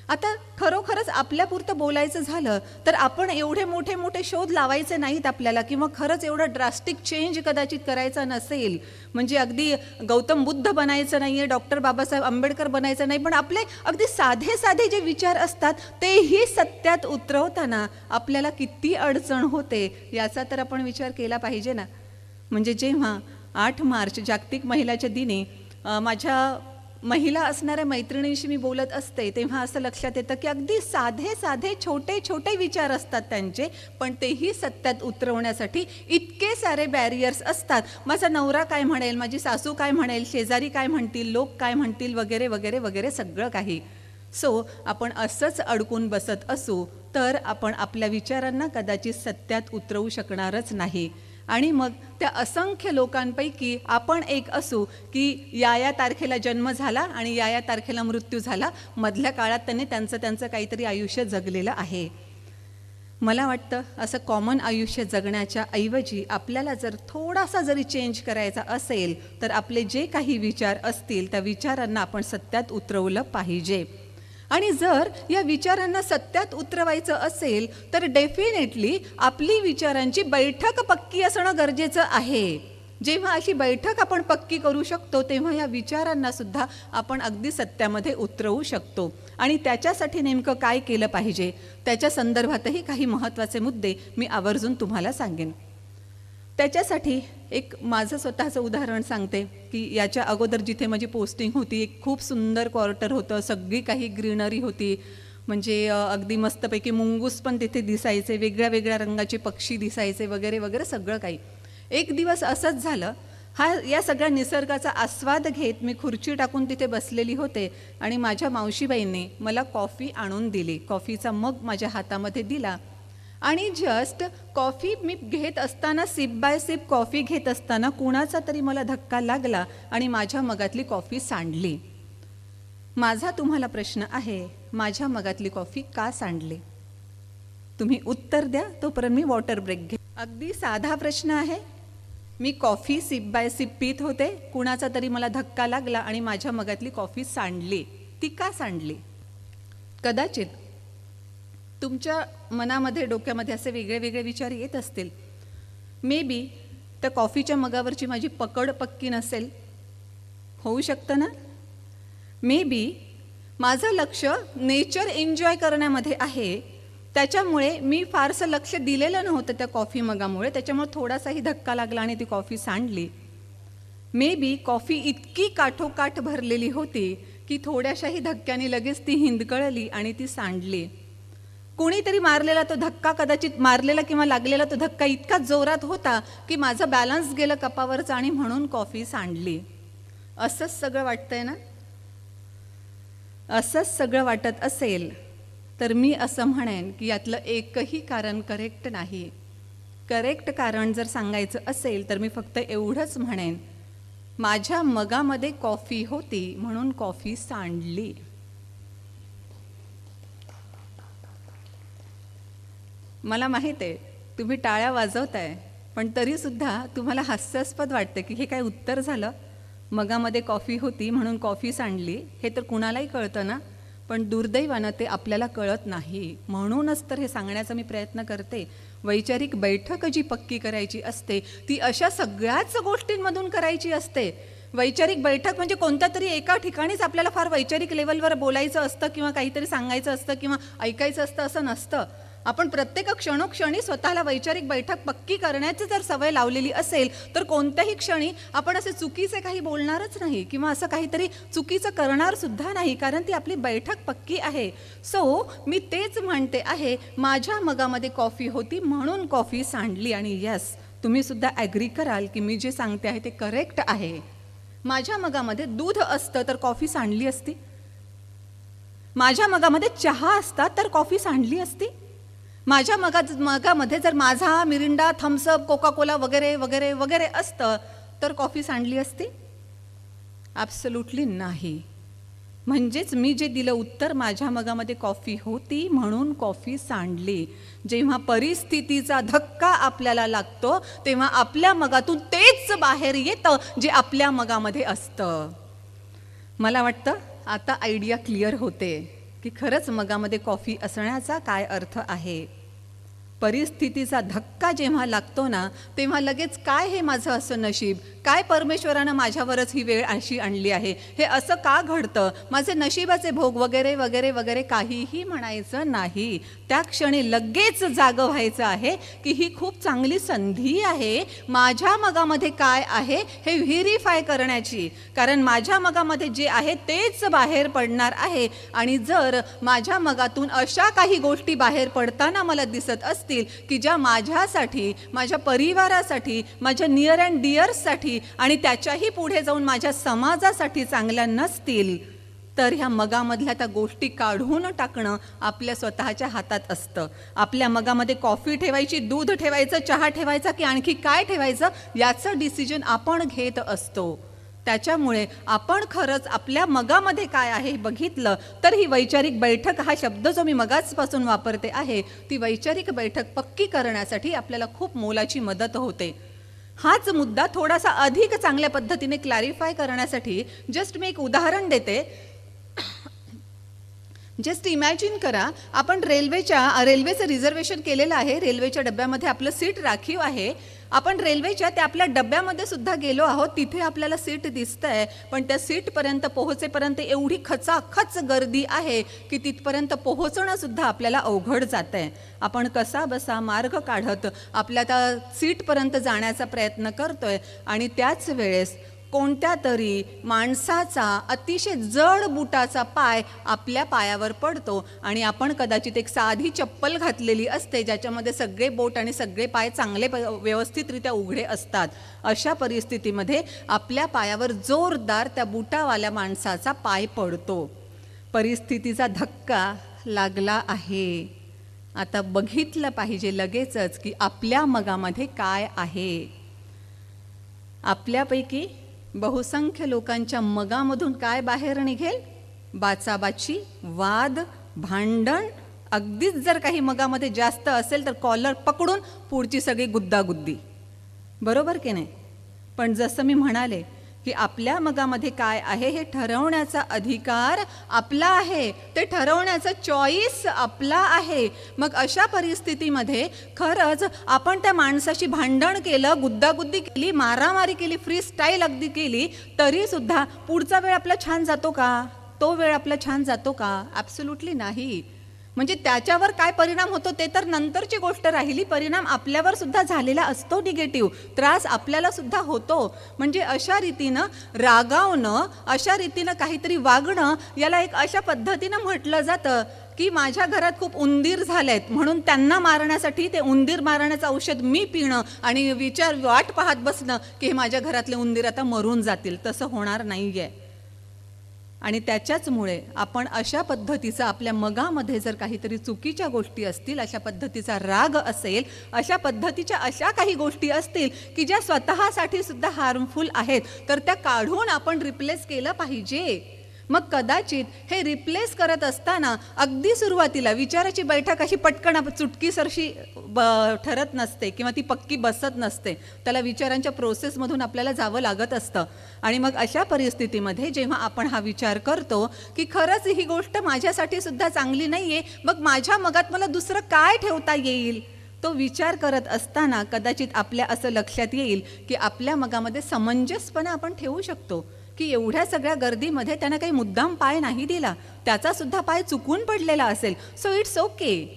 आता खरोखरच आपल्यापुरतं बोलायचं झालं तर आपण एवढे मोठे मोठे शोध लावायचे नाहीत आपल्याला, किंवा खरंच एवढं ड्रास्टिक चेंज कदाचित करायचा नसेल, म्हणजे अगदी गौतम बुद्ध बनायचं नाही आहे, डॉक्टर बाबासाहेब आंबेडकर बनायचं नाही, पण आपले अगदी साधे साधे जे विचार असतात तेही सत्यात उतरवताना आपल्याला किती अडचण होते याचा तर आपण विचार केला पाहिजे ना. म्हणजे जेव्हा 8 मार्च जागतिक महिलाच्या दिनी माझ्या महिला असणाऱ्या मैत्रिणींशी मी बोलत असते तेव्हा असं लक्षात येतं की अगदी साधे साधे छोटे छोटे विचार असतात त्यांचे, पण तेही सत्यात उतरवण्यासाठी इतके सारे बॅरियर्स असतात. माझा नवरा काय म्हणेल, माझी सासू काय म्हणेल, शेजारी काय म्हणतील, लोक काय म्हणतील वगैरे वगैरे वगैरे सगळं काही. सो आपण असंच अडकून बसत असू तर आपण आपल्या विचारांना कदाचित सत्यात उतरवू शकणारच नाही. आणि मग त्या असंख्य लोकांपैकी आपण एक असू की या तारखेला जन्म झाला आणि या तारखेला मृत्यू झाला, मधल्या काळात त्यांनी त्यांचं काहीतरी आयुष्य जगलेलं आहे. मला वाटतं असं कॉमन आयुष्य जगण्याच्या ऐवजी आपल्याला जर थोडासा जरी चेंज करायचा असेल तर आपले जे काही विचार असतील त्या विचारांना आपण सत्यात उतरवलं पाहिजे. आणि जर या विचारांना सत्यात उतरवायचं असेल तर डेफिनेटली आपली विचारांची बैठक पक्की असणं गरजेचं आहे. जेव्हा अशी बैठक आपण पक्की करू शकतो तेव्हा या विचारांना सुद्धा आपण अगदी सत्यामध्ये उतरवू शकतो. आणि त्याच्यासाठी नेमकं काय केलं पाहिजे त्याच्या संदर्भातही काही महत्त्वाचे मुद्दे मी आवर्जून तुम्हाला सांगेन. त्याच्यासाठी एक माझं स्वतःचं उदाहरण सांगते की याच्या अगोदर जिथे माझी पोस्टिंग होती एक खूप सुंदर क्वार्टर होतं, सगळी काही ग्रीनरी होती, म्हणजे अगदी मस्तपैकी मुंगूस पण तिथे दिसायचे, वेगळ्या वेगळ्या रंगाचे पक्षी दिसायचे वगैरे वगैरे सगळं काही. एक दिवस असंच झालं, या सगळ्या निसर्गाचा आस्वाद घेत मी खुर्ची टाकून तिथे बसलेली होते आणि माझ्या मावशीबाईंनी मला कॉफी आणून दिली. कॉफीचा मग माझ्या हातामध्ये दिला आणि जस्ट कॉफी मी घेत असताना सिप बाय सिप कॉफी घेत असताना कुणाचा तरी मला धक्का लागला आणि माझ्या मगातली कॉफी सांडली. माझा तुम्हाला प्रश्न आहे, माझ्या मगातली कॉफी का सांडली? तुम्ही उत्तर द्या, तोपर्यंत मी वॉटर ब्रेक घे. अगदी साधा प्रश्न आहे. मी कॉफी सिप बाय सिप पीत होते, कुणाचा तरी मला धक्का लागला आणि माझ्या मगातली कॉफी सांडली. ती का सांडली? कदाचित तुमच्या मनामध्ये डोक्यामध्ये असे वेगळे वेगळे विचार येत असतील. मे बी त्या कॉफीच्या मगावरची माझी पकड पक्की नसेल, होऊ शकतं ना. मे बी माझं लक्ष नेचर एन्जॉय करण्यामध्ये आहे, त्याच्यामुळे मी फारसं लक्ष दिलेलं नव्हतं त्या कॉफी मगामुळे, त्याच्यामुळे थोडासाही धक्का लागला आणि ती कॉफी सांडली. मे बी कॉफी इतकी काठोकाठ भरलेली होती की थोड्याशाही धक्क्याने लगेच ती हिंदकळली आणि ती सांडली. कोणीतरी मारलेला तो धक्का, कदाचित मारलेला किंवा लागलेला तो धक्का इतका जोरात होता की माझं बॅलन्स गेलं कपावरचं आणि म्हणून कॉफी सांडली. असंच सगळं वाटतंय ना? असंच सगळं वाटत असेल तर मी असं म्हणेन की यातलं एकही कारण करेक्ट नाही. करेक्ट कारण जर सांगायचं असेल तर मी फक्त एवढंच म्हणेन, माझ्या मगामध्ये कॉफी होती म्हणून कॉफी सांडली. मला माहीत आहे तुम्ही टाळ्या वाजवताय, पण तरीसुद्धा तुम्हाला हास्यास्पद वाटतं की हे काय उत्तर झालं? मगामध्ये कॉफी होती म्हणून कॉफी सांडली, हे तर कुणालाही कळतं ना. पण दुर्दैवानं ते आपल्याला कळत नाही. म्हणूनच तर हे सांगण्याचा मी प्रयत्न करते. वैचारिक बैठक जी पक्की करायची असते ती अशा सगळ्याच गोष्टींमधून करायची असते. वैचारिक बैठक म्हणजे कोणत्या तरी एका ठिकाणीच आपल्याला फार वैचारिक लेवलवर बोलायचं असतं किंवा काहीतरी सांगायचं असतं किंवा ऐकायचं असतं असं नसतं. आपण प्रत्येक क्षणोक्षणी स्वतःला वैचारिक बैठक पक्की करण्याची जर सवय लावलेली असेल तर कोणत्याही क्षणी आपण असे चुकीचे काही बोलणारच नाही किंवा असं काहीतरी चुकीचं करणार सुद्धा नाही, कारण ती आपली बैठक पक्की आहे. सो मी तेच म्हणते आहे, माझ्या मगामध्ये कॉफी होती म्हणून कॉफी सांडली. आणि यस, तुम्ही सुद्धा ॲग्री कराल की मी जे सांगते आहे ते करेक्ट आहे. माझ्या मगामध्ये दूध असतं तर कॉफी सांडली असती. माझ्या मगामध्ये चहा असता तर कॉफी सांडली असती. माझ्या मगामध्ये जर माझा, मिरिंडा, थम्सअप, कोका कोला वगैरे वगैरे वगैरे असतं तर कॉफी सांडली असती? ॲब्सोल्युटली नाही. म्हणजेच मी जे दिलं उत्तर, माझ्या मगामध्ये कॉफी होती म्हणून कॉफी सांडली. जेव्हा परिस्थितीचा धक्का आपल्याला लागतो तेव्हा आपल्या मगातून तेच बाहेर येतं जे आपल्या मगामध्ये असतं. मला वाटतं आता आयडिया क्लिअर होते की खरंच मगामध्ये कॉफी असण्याचा काय अर्थ आहे. परिस्थितीचा धक्का जेव्हा लागतो ना तेव्हा लगेच काय हे माझं असं नशीब, काय परमेश्वरानं माझ्यावरच ही वेळ अशी आणली आहे, हे असं का घडतं, माझे नशिबाचे भोग वगैरे वगैरे वगैरे काहीही म्हणायचं नाही. त्या क्षणी लगेच जागं व्हायचं आहे की ही खूप चांगली संधी आहे माझ्या मगामध्ये काय आहे हे व्हेरीफाय करण्याची. कारण माझ्या मगामध्ये जे आहे तेच बाहेर पडणार आहे. आणि जर माझ्या मगातून अशा काही गोष्टी बाहेर पडताना मला दिसत असतील की ज्या माझ्यासाठी, माझ्या परिवारासाठी, माझ्या नियर अँड डिअर्ससाठी आणि त्याच्याही पुढे जाऊन माझ्या समाजासाठी चांगल्या नसतील, तर ह्या मगामधल्या त्या गोष्टी काढून टाकणं आपल्या स्वतःच्या हातात असतं. आपल्या मगामध्ये कॉफी ठेवायची, दूध ठेवायचं, चहा ठेवायचा की आणखी काय ठेवायचं याचं डिसिजन आपण घेत असतो. त्याच्यामुळे आपण खरंच आपल्या मगामध्ये काय आहे हे बघितलं तर ही वैचारिक बैठक हा शब्द जो मी मगाचपासून वापरते आहे ती वैचारिक बैठक पक्की करण्यासाठी आपल्याला खूप मोलाची मदत होते. हाच मुद्दा थोडासा अधिक चांगल्या पद्धतीने क्लॅरिफाय करण्यासाठी जस्ट मी एक उदाहरण देते. जस्ट इमॅजिन करा, आपण रेल्वेचं रिझर्वेशन केलेलं आहे, रेल्वेच्या डब्यामध्ये आपलं सीट राखीव आहे. आपण रेल्वेच्या त्या आपल्या डब्यामध्ये सुद्धा गेलो आहोत, तिथे आपल्याला सीट दिसतंय, पण त्या सीटपर्यंत पोहोचेपर्यंत एवढी खचाखच गर्दी आहे की तिथपर्यंत पोहोचणं सुद्धा आपल्याला अवघड जातंय. आपण कसा बसा मार्ग काढत आपल्या त्या सीटपर्यंत जाण्याचा प्रयत्न करतोय आणि त्याच वेळेस कोणत्या तरी माणसाचा अतिशय जड बुटाचा पाय आपल्या पायावर पडतो आणि आपण कदाचित एक साधी चप्पल घातलेली असते ज्याच्यामध्ये सगळे बोट आणि सगळे पाय चांगले व्यवस्थितरित्या उघडे असतात. अशा परिस्थितीमध्ये आपल्या पायावर जोरदार त्या बुटावाल्या माणसाचा पाय पडतो. परिस्थितीचा धक्का लागला आहे. आता बघितलं पाहिजे लगेचच की आपल्या मगामध्ये काय आहे. आपल्यापैकी बहुसंख्य लोकांच्या मगामधून काय बाहेर निघेल? बाचाबाची, वाद, भांडण, अगदीच जर काही मगामध्ये जास्त असेल तर कॉलर पकडून पुढची सगळी गुद्दागुद्दी. बरोबर की नाही? पण जसं मी म्हणाले की आपल्या मगामध्ये काय आहे हे ठरवण्याचा अधिकार आपला आहे, ते ठरवण्याचा चॉईस आपला आहे. मग अशा परिस्थितीमध्ये खरंच आपण त्या माणसाशी भांडण केलं, गुद्दागुद्दी केली, मारामारी केली, फ्री स्टाईल अगदी केली, तरी सुद्धा पुढचा वेळ आपला छान जातो का? तो वेळ आपला छान जातो का? ॲब्सोल्युटली नाही. म्हणजे त्याच्यावर काय परिणाम होतो ते तर नंतरची गोष्ट राहिली, परिणाम आपल्यावर सुद्धा झालेला असतो, निगेटिव्ह त्रास आपल्याला सुद्धा होतो. म्हणजे अशा रीतीनं रागावणं, अशा रीतीनं काहीतरी वागणं, याला एक अशा पद्धतीनं म्हटलं जातं की माझ्या घरात खूप उंदीर झालेत म्हणून त्यांना मारण्यासाठी ते उंदीर मारण्याचं औषध मी पिणं आणि वाट पाहत बसणं की हे माझ्या घरातले उंदीर आता मरून जातील. तसं होणार नाही आहे. आणि त्याच्याचमुळे आपण अशा पद्धतीचा आपल्या मगामध्ये जर काहीतरी चुकीच्या गोष्टी असतील, अशा पद्धतीचा राग असेल, अशा पद्धतीच्या अशा काही गोष्टी असतील की ज्या स्वतःसाठी सुद्धा हार्मफुल आहेत, तर त्या काढून आपण रिप्लेस केलं पाहिजे. मग कदाचित हे रिप्लेस करत असताना अगदी सुरुवातीला विचाराची बैठक अशी पटकन चुटकीसरशी ठरत नसते किंवा ती पक्की बसत नसते. त्याला विचारांच्या प्रोसेसमधून आपल्याला जावं लागत असतं. आणि मग अशा परिस्थितीमध्ये जेव्हा आपण हा विचार करतो की खरंच ही गोष्ट माझ्यासाठी सुद्धा चांगली नाही आहे, मग माझ्या मगात मला दुसरं काय ठेवता येईल, तो विचार करत असताना कदाचित आपल्या असं लक्षात येईल की आपल्या मगामध्ये समंजसपणा आपण ठेवू शकतो की एवढ्या सगळ्या गर्दीमध्ये त्यानं काही मुद्दाम पाय नाही दिला, त्याचा सुद्धा पाय चुकून पडलेला असेल, सो इट्स ओके.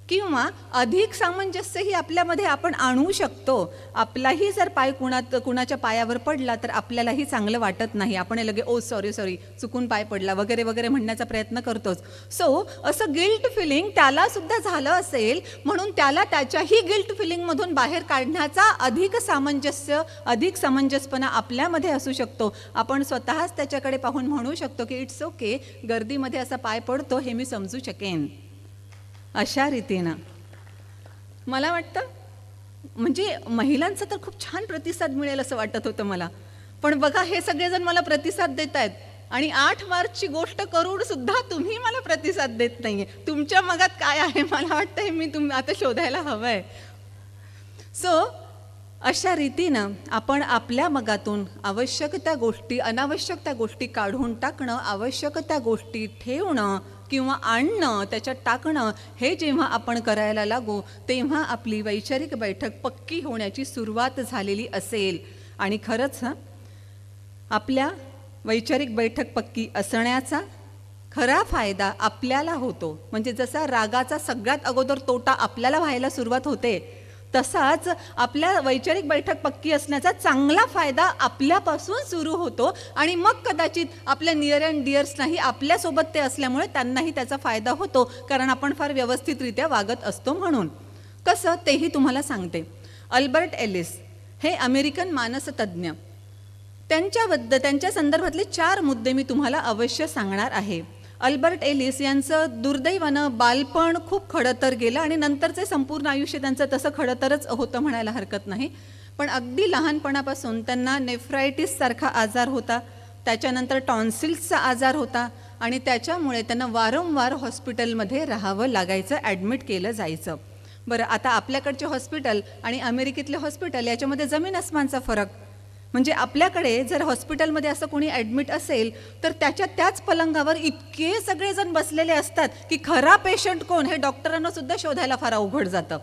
किंवा अधिक सामंजस्यही आपल्यामध्ये आपण आणू शकतो. आपलाही जर पाय कुणाच्या पायावर पडला तर आपल्यालाही चांगलं वाटत नाही, आपण लगे ओ सॉरी चुकून पाय पडला वगैरे वगैरे म्हणण्याचा प्रयत्न करतोच. सो असं गिल्ट फिलिंग त्याला सुद्धा झालं असेल म्हणून त्याला त्याच्याही गिल्ट फिलिंगमधून बाहेर काढण्याचा अधिक समंजसपणा आपल्यामध्ये असू शकतो. आपण स्वतःच त्याच्याकडे पाहून म्हणू शकतो की इट्स ओके, गर्दीमध्ये असा पाय पडतो हे मी समजू शकेन. अशा रीतीनं मला वाटतं म्हणजे महिलांचा तर खूप छान प्रतिसाद मिळेल असं वाटत होतं मला. पण बघा हे सगळेजण मला प्रतिसाद देत आहेत आणि 8 मार्चची गोष्ट करून सुद्धा तुम्ही मला प्रतिसाद देत नाहीये. तुमच्या मगात काय आहे मला वाटतं हे मी आता शोधायला हवं आहे. सो अशा रीतीनं आपण आपल्या मगातून आवश्यक त्या गोष्टी, अनावश्यक त्या गोष्टी काढून टाकणं, आवश्यक त्या गोष्टी ठेवणं किंवा आणणं, त्याच्यात टाकणं, हे जेव्हा आपण करायला लागू तेव्हा आपली वैचारिक बैठक पक्की होण्याची सुरुवात झालेली असेल. आणि खरंच आपल्या वैचारिक बैठक पक्की असण्याचा खरा फायदा आपल्याला होतो. म्हणजे जसा रागाचा सगळ्यात अगोदर तोटा आपल्याला व्हायला सुरुवात होते, तसाच आपल्या वैचारिक बैठक पक्की असण्याचा चांगला फायदा आपल्यापासून सुरू होतो. आणि मग कदाचित आपल्या नियर अँड डिअर्सनाही आपल्यासोबत ते असल्यामुळे त्यांनाही त्याचा फायदा होतो, कारण आपण फार व्यवस्थितरित्या वागत असतो म्हणून. कसं तेही तुम्हाला सांगते. अल्बर्ट एलिस हे अमेरिकन मानसतज्ञ, त्यांच्या संदर्भातले 4 मुद्दे मी तुम्हाला अवश्य सांगणार आहे. अल्बर्ट एलिस यांचं दुर्दैवानं बालपण खूप खडतर गेलं आणि नंतरचे संपूर्ण आयुष्य त्यांचं तसं खडतरच होतं म्हणायला हरकत नाही. पण अगदी लहानपणापासून त्यांना नेफ्रायटिस सारखा आजार होता, त्याच्यानंतर टॉन्सिल्सचा आजार होता आणि त्याच्यामुळे त्यांना वारंवार हॉस्पिटलमध्ये राहावं लागायचं, ॲडमिट केलं जायचं. बरं, आता आपल्याकडचे हॉस्पिटल आणि अमेरिकेतले हॉस्पिटल याच्यामध्ये जमीन अस्मानचा फरक. म्हणजे आपल्याकडे जर हॉस्पिटलमध्ये असं कोणी ॲडमिट असेल तर त्याच पलंगावर इतके सगळेजण बसलेले असतात की खरा पेशंट कोण हे डॉक्टरांना सुद्धा शोधायला फार अवघड जातं.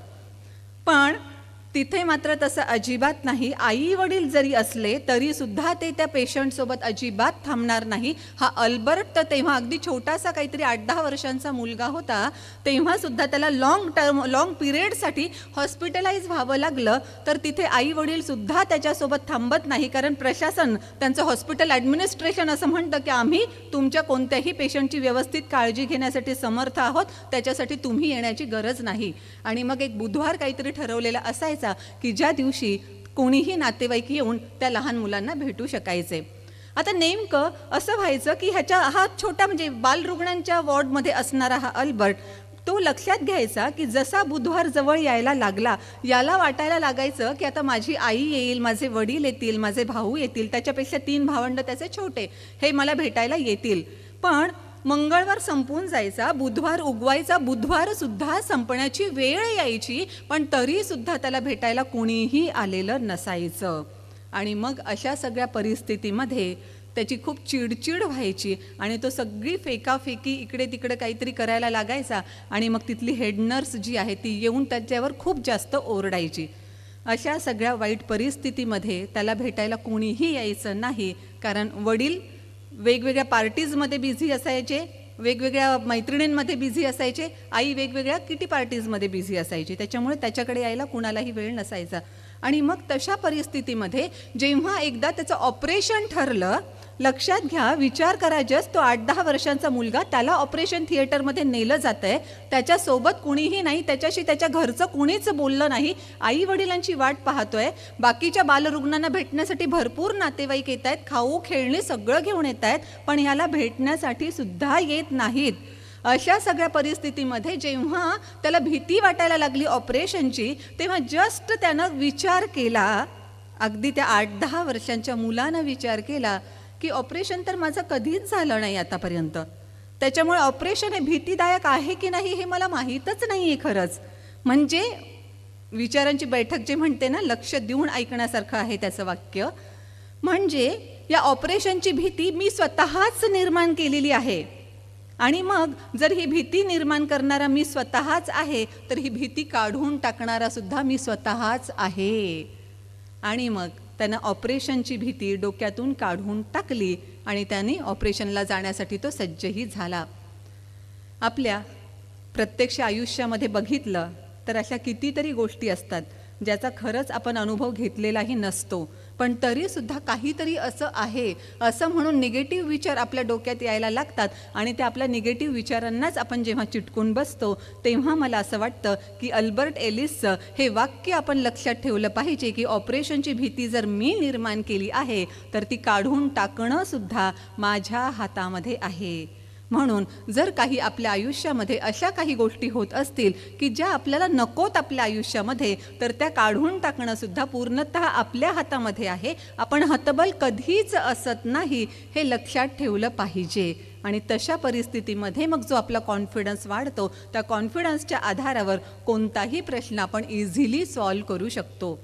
पण तिथे मात्र तसं अजिबात नाही. आई वडील जरी असले तरी सुद्धा ते त्या पेशंटसोबत अजिबात थांबणार नाही. हा अल्बर्ट तर तेव्हा अगदी छोटासा काहीतरी 8-10 वर्षांचा मुलगा होता, तेव्हा सुद्धा त्याला लॉंग पिरियडसाठी हॉस्पिटलाइज व्हावं लागलं, तर तिथे आई वडील सुद्धा त्याच्यासोबत थांबत नाही, कारण प्रशासन, त्यांचं हॉस्पिटल ॲडमिनिस्ट्रेशन असं म्हणतं की आम्ही तुमच्या कोणत्याही पेशंटची व्यवस्थित काळजी घेण्यासाठी समर्थ आहोत, त्याच्यासाठी तुम्ही येण्याची गरज नाही. आणि मग एक बुधवार काहीतरी ठरवलेला असायचं की ज्या दिवशी कोणीही नातेवाईक येऊन त्या लहान मुलांना भेटू शकायचे. आता नेमकं असं व्हायचं की हा छोटा म्हणजे बालरुग्णांच्या वॉर्डमध्ये असणारा हा अल्बर्ट, तो लक्षात घ्यायचा की जसा बुधवार जवळ यायला लागला, याला वाटायला लागायचं की आता माझी आई येईल, माझे वडील येतील, माझे भाऊ येतील, त्याच्यापेक्षा 3 भावंड त्याचे छोटे, हे मला भेटायला येतील. पण मंगळवार संपून जायचा, बुधवार उगवायचा, बुधवार सुद्धा संपण्याची वेळ यायची, पण तरी सुद्धा त्याला भेटायला कोणीही आलेलं नसायचं. आणि मग अशा सगळ्या परिस्थितीमध्ये त्याची खूप चिडचिड व्हायची आणि तो सगळी फेकाफेकी इकडे तिकडे काहीतरी करायला लागायचा आणि मग तिथली हेड नर्स जी आहे ती येऊन त्याच्यावर खूप जास्त ओरडायची. अशा सगळ्या वाईट परिस्थितीमध्ये त्याला भेटायला कोणीही यायचं नाही, कारण वडील वेगवेगळ्या पार्टीजमध्ये बिझी असायचे, वेगवेगळ्या मैत्रिणींमध्ये बिझी असायचे, आई वेगवेगळ्या किटी पार्टीजमध्ये बिझी असायची, त्याच्यामुळे त्याच्याकडे यायला कुणालाही वेळ नसायचा. आणि मग तशा परिस्थितीमध्ये जेव्हा एकदा त्याचं ऑपरेशन ठरलं, लक्षात घ्या, विचार करा, जस्ट तो 8-10 वर्षांचा मुलगा, त्याला ऑपरेशन थिएटरमध्ये नेलं जातं आहे, त्याच्यासोबत कुणीही नाही, त्याच्याशी त्याच्या घरचं कुणीच बोललं नाही, आई वडिलांची वाट पाहतोय, बाकीच्या बालरुग्णांना भेटण्यासाठी भरपूर नातेवाईक येत आहेत, खाऊ खेळणी सगळं घेऊन येत आहेत, पण ह्याला भेटण्यासाठी सुद्धा येत नाहीत. अशा सगळ्या परिस्थितीमध्ये जेव्हा त्याला भीती वाटायला लागली ऑपरेशनची, तेव्हा जस्ट त्यानं विचार केला, अगदी त्या 8-10 वर्षांच्या मुलानं विचार केला की ऑपरेशन तर माझं कधीच झालं नाही आतापर्यंत, त्याच्यामुळे ऑपरेशन हे भीतीदायक आहे की नाही हे मला माहीतच नाही आहे खरंच. म्हणजे विचारांची बैठक जे म्हणते ना, लक्ष देऊन ऐकण्यासारखं आहे त्याचं वाक्य. म्हणजे या ऑपरेशनची भीती मी स्वतःच निर्माण केलेली आहे, आणि मग जर ही भीती निर्माण करणारा मी स्वतःच आहे, तर ही भीती काढून टाकणारा सुद्धा मी स्वतःच आहे. आणि मग त्यानं ऑपरेशनची भीती डोक्यातून काढून टाकली आणि त्याने ऑपरेशनला जाण्यासाठी तो सज्जही झाला. आपल्या प्रत्यक्ष आयुष्यामध्ये बघितलं तर अशा कितीतरी गोष्टी असतात ज्याचा खरंच आपण अनुभव घेतलेलाही नसतो, पण तरीसुद्धा काहीतरी असं आहे असं म्हणून निगेटिव्ह विचार आपल्या डोक्यात यायला लागतात आणि त्या आपल्या निगेटिव्ह विचारांनाच आपण जेव्हा चिटकून बसतो, तेव्हा मला असं वाटतं की अल्बर्ट एलिसचं हे वाक्य आपण लक्षात ठेवलं पाहिजे की ऑपरेशनची भीती जर मी निर्माण केली आहे तर ती काढून टाकणं सुद्धा माझ्या हातामध्ये आहे. म्हणून जर काही आपल्या आयुष्यामध्ये अशा काही गोष्टी होत असतील की ज्या आपल्याला नकोत आपल्या आयुष्यामध्ये, तर त्या काढून टाकणं सुद्धा पूर्णतः आपल्या हातामध्ये आहे. आपण हतबल कधीच असत नाही हे लक्षात ठेवलं पाहिजे. आणि तशा परिस्थितीमध्ये मग जो आपला कॉन्फिडन्स वाढतो, त्या कॉन्फिडन्सच्या आधारावर कोणताही प्रश्न आपण इझिली सॉल्व्ह करू शकतो.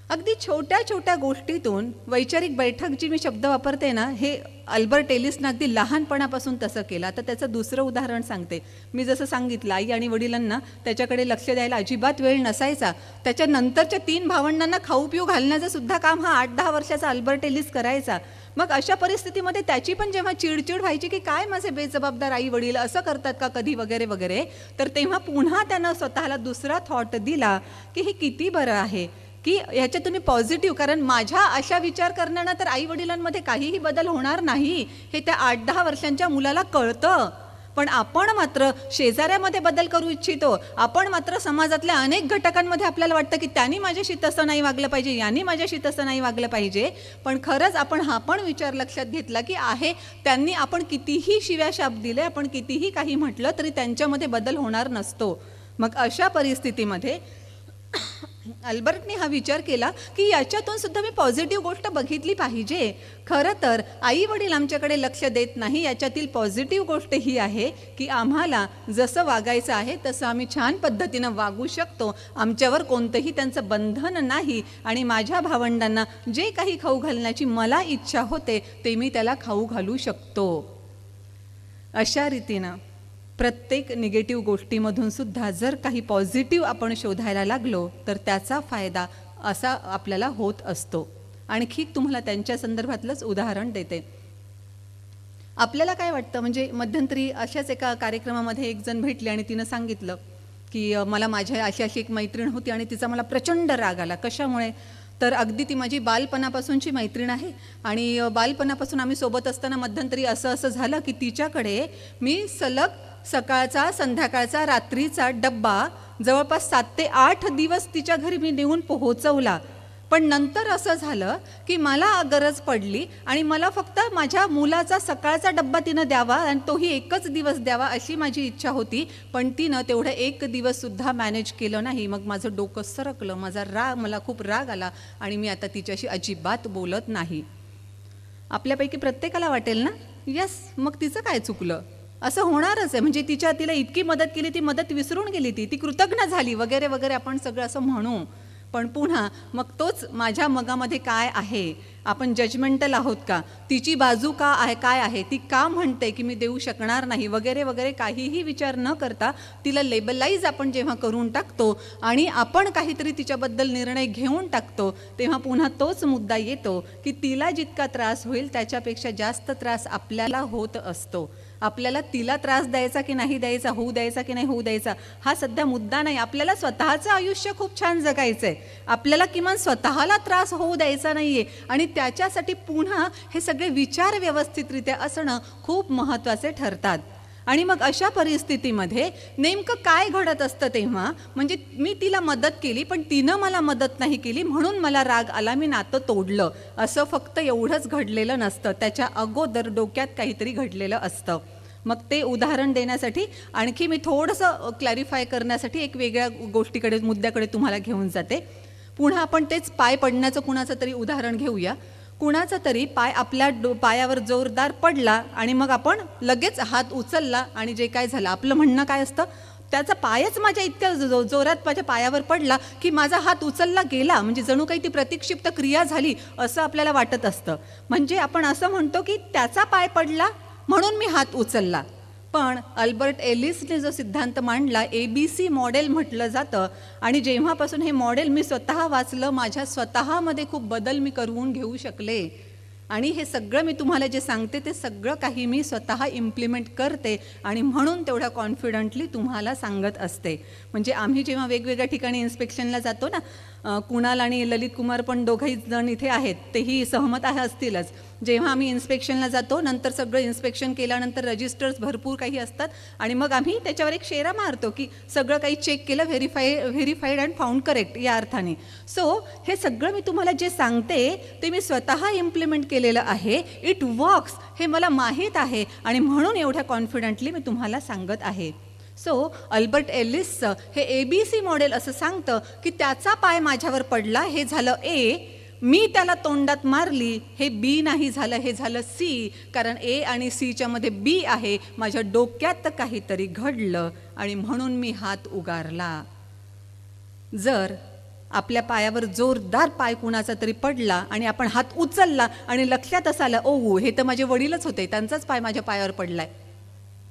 अगदी छोट्या छोट्या गोष्टीतून वैचारिक बैठक जी मी शब्द वापरते ना, हे अल्बर्ट एलिसनं अगदी लहानपणापासून तसं केलं. आता त्याचं दुसरं उदाहरण सांगते. मी जसं सांगितलं, आई आणि वडिलांना त्याच्याकडे लक्ष द्यायला अजिबात वेळ नसायचा. त्याच्यानंतरच्या 3 भावंडांना खाऊ पिऊ घालण्याचं सुद्धा काम हा 8-10 वर्षाचा अल्बर्ट एलिस करायचा. मग अशा परिस्थितीमध्ये त्याची पण जेव्हा चिडचिड व्हायची की काय माझे बेजबाबदार आई वडील असं करतात का कधी वगैरे वगैरे, तर तेव्हा पुन्हा त्यानं स्वतःला दुसरा थॉट दिला की हे किती बरं आहे की ह्याच्यात तुम्ही पॉझिटिव्ह, कारण माझ्या अशा विचार करण्यानं तर आई वडिलांमध्ये काहीही बदल होणार नाही हे त्या 8-10 वर्षांच्या मुलाला कळतं. पण आपण मात्र शेजाऱ्यामध्ये बदल करू इच्छितो, आपण मात्र समाजातल्या अनेक घटकांमध्ये आपल्याला वाटतं की त्यांनी माझ्याशी तसं नाही वागलं पाहिजे, यांनी माझ्याशी तसं नाही वागलं पाहिजे. पण खरंच आपण हा पण विचार लक्षात घेतला की आहे त्यांनी, आपण कितीही शिव्या शाप दिले, आपण कितीही काही म्हटलं तरी त्यांच्यामध्ये बदल होणार नसतो. मग अशा परिस्थितीमध्ये अल्बर्टने हा विचार केला की याच्यातून सुद्धा मी पॉझिटिव्ह गोष्ट बघितली पाहिजे. खरं तर आई वडील आमच्याकडे लक्ष देत नाही, याच्यातील पॉझिटिव्ह गोष्ट ही आहे की आम्हाला जसं वागायचं आहे तसं आम्ही छान पद्धतीनं वागू शकतो, आमच्यावर कोणतंही त्यांचं बंधन नाही आणि माझ्या भावंडांना जे काही खाऊ घालण्याची मला इच्छा होते ते मी त्याला खाऊ घालू शकतो. अशा रीतीनं प्रत्येक निगेटिव्ह गोष्टीमधून सुद्धा जर काही पॉझिटिव्ह आपण शोधायला लागलो तर त्याचा फायदा असा आपल्याला होत असतो. आणखी तुम्हाला त्यांच्या संदर्भातलंच उदाहरण देते. आपल्याला काय वाटतं, म्हणजे मध्यंतरी अशाच एका कार्यक्रमामध्ये एक जण भेटली आणि तिनं सांगितलं की मला माझ्या अशी एक मैत्रीण होती आणि तिचा मला प्रचंड राग आला. कशामुळे? तर अगदी ती माझी बालपणापासूनची मैत्रीण आहे आणि बालपणापासून आम्ही सोबत असताना मध्यंतरी असं झालं की तिच्याकडे मी सलग सकाळचा, संध्याकाळचा, रात्रीचा डब्बा जवळपास 7 ते 8 दिवस तिच्या घरी मी नेऊन पोहोचवला. पण नंतर असं झालं की मला गरज पडली आणि मला फक्त माझ्या मुलाचा सकाळचा डब्बा तिनं द्यावा आणि तोही एकच दिवस द्यावा अशी माझी इच्छा होती, पण तिनं तेवढं 1 दिवससुद्धा मॅनेज केलं नाही. मग माझं डोकं सरकलं, मला खूप राग आला आणि मी आता तिच्याशी अजिबात बोलत नाही. आपल्यापैकी प्रत्येकाला वाटेल ना येस, मग तिचं काय चुकलं? असं होणारच आहे. म्हणजे तिला इतकी मदत केली, ती मदत विसरून गेली, ती कृतज्ञ झाली वगैरे वगैरे, आपण सगळं असं म्हणू. पण पुन्हा मग तोच माझ्या मगामध्ये काय आहे, आपण जजमेंटल आहोत का, तिची बाजू का आहे, काय आहे, ती का म्हणते की मी देऊ शकणार नाही वगैरे वगैरे, काहीही विचार न करता तिला लेबलाइज आपण जेव्हा करून टाकतो आणि आपण काहीतरी तिच्याबद्दल निर्णय घेऊन टाकतो, तेव्हा पुन्हा तोच मुद्दा येतो की तिला जितका त्रास होईल त्याच्यापेक्षा जास्त त्रास आपल्याला होत असतो. आपल्याला तिला त्रास द्यायचा की नाही द्यायचा, होऊ द्यायचा की नाही होऊ द्यायचा, हा सध्या मुद्दा नाही. आपल्याला स्वतःचं आयुष्य खूप छान जगायचं आहे. आपल्याला किमान स्वतःला त्रास होऊ द्यायचा नाही आहे. आणि त्याच्यासाठी पुन्हा हे सगळे विचार व्यवस्थितरित्या असणं खूप महत्त्वाचे ठरतात. आणि मग अशा परिस्थितीमध्ये नेमकं काय घडत असतं तेव्हा, म्हणजे मी तिला मदत केली पण तिनं मला मदत नाही केली म्हणून मला राग आला, मी नातं तोडलं, असं फक्त एवढंच घडलेलं नसतं. त्याच्या अगोदर डोक्यात काहीतरी घडलेलं असतं. मग ते उदाहरण देण्यासाठी आणखी मी थोडंसं क्लॅरिफाय करण्यासाठी एक वेगळ्या गोष्टीकडे, मुद्द्याकडे तुम्हाला घेऊन जाते. पुन्हा आपण तेच पाय पडण्याचं कुणाचं तरी उदाहरण घेऊया. कुणाचा तरी पाय आपल्या पायावर जोरदार पडला आणि मग आपण लगेच हात उचलला आणि जे काय झालं, आपलं म्हणणं काय असतं, त्याचा पायच माझ्या इतक्या जोरात माझ्या पायावर पडला की माझा हात उचलला गेला, म्हणजे जणू काही ती प्रतिक्षिप्त क्रिया झाली असं आपल्याला वाटत असतं. म्हणजे आपण असं म्हणतो की त्याचा पाय पडला म्हणून मी हात उचलला. पण अल्बर्ट एलिसने जो सिद्धांत मांडला, ABC मॉडेल म्हटलं जातं, आणि जेव्हापासून हे मॉडेल मी स्वतः वाचलं, माझ्या स्वतःमध्ये खूप बदल मी करून घेऊ शकले. आणि हे सगळं मी तुम्हाला जे सांगते ते सगळं काही मी स्वतः इम्प्लिमेंट करते आणि म्हणून तेवढ्या कॉन्फिडंटली तुम्हाला सांगत असते. म्हणजे आम्ही जेव्हा वेगवेगळ्या ठिकाणी इन्स्पेक्शनला जातो ना, कुणाल आणि ललित कुमार पण दोघंही जण इथे आहेत, तेही सहमत आहे असतीलच. जेव्हा आम्ही इन्स्पेक्शनला जातो, नंतर सगळं इन्स्पेक्शन केल्यानंतर रजिस्टर्स भरपूर काही असतात आणि मग आम्ही त्याच्यावर एक शेरा मारतो की सगळं काही चेक केलं, व्हेरीफाईड अँड फाउंड करेक्ट या अर्थाने. सो हे सगळं मी तुम्हाला जे सांगते ते मी स्वतः इम्प्लिमेंट केलेलं आहे. इट वर्क्स हे मला माहीत आहे आणि म्हणून एवढ्या कॉन्फिडंटली मी तुम्हाला सांगत आहे. सो अल्बर्ट एलिसचं हे ABC मॉडेल असं सांगतं की त्याचा पाय माझ्यावर पडला, हे झालं A, मी त्याला तोंडात मारली, हे B नाही झालं, हे झालं C, कारण A आणि Cच्या मध्ये B आहे. माझ्या डोक्यात काहीतरी घडलं आणि म्हणून मी हात उगारला. जर आपल्या पायावर जोरदार पाय कुणाचा तरी पडला आणि आपण हात उचलला आणि लक्षात असं आलं, ओ हे तर माझे वडीलच होते, त्यांचाच पाय माझ्या पायावर पडलाय,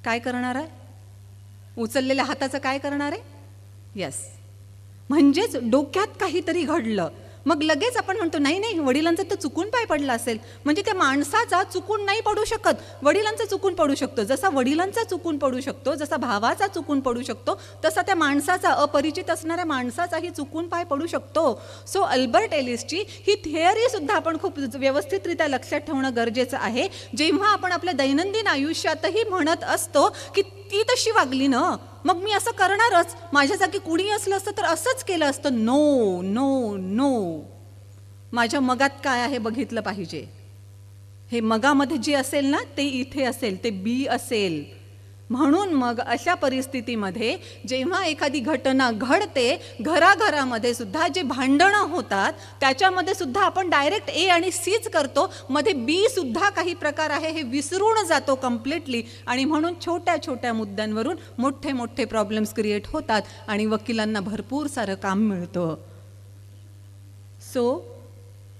काय करणार आहे? उचललेल्या हाताचं काय करणार आहे? यस, म्हणजेच डोक्यात काहीतरी घडलं. मग लगेच आपण म्हणतो नाही नाही, वडिलांचा तर चुकून पाय पडला असेल. म्हणजे त्या माणसाचा चुकून नाही पडू शकत, वडिलांचा चुकून पडू शकतो. जसा वडिलांचा चुकून पडू शकतो, जसा भावाचा चुकून पडू शकतो, तसा त्या माणसाचा, अपरिचित असणाऱ्या माणसाचाही चुकून पाय पडू शकतो. सो अल्बर्ट एलिसची ही थिअरी सुद्धा आपण खूप व्यवस्थितरित्या लक्षात ठेवणं गरजेचं आहे. जेव्हा आपण आपल्या दैनंदिन आयुष्यातही म्हणत असतो की ती तशी वागली ना, मग मी असं करणारच, माझ्या जागी कुणी असलं असतं तर असंच केलं असतं. नो नो नो, माझ्या मगात काय आहे बघितलं पाहिजे. हे मगामध्ये जे असेल ना ते इथे असेल, ते B असेल. म्हणून मग अशा परिस्थितीमध्ये जेव्हा एखादी घटना घडते, घराघरामध्ये सुद्धा जे भांडणं होतात त्याच्यामध्ये सुद्धा आपण डायरेक्ट A आणि Cच करतो, मध्ये B सुद्धा काही प्रकार आहे हे विसरून जातो कम्प्लिटली. आणि म्हणून छोट्या छोट्या मुद्द्यांवरून मोठे मोठे प्रॉब्लेम्स क्रिएट होतात आणि वकिलांना भरपूर सारं काम मिळतं. सो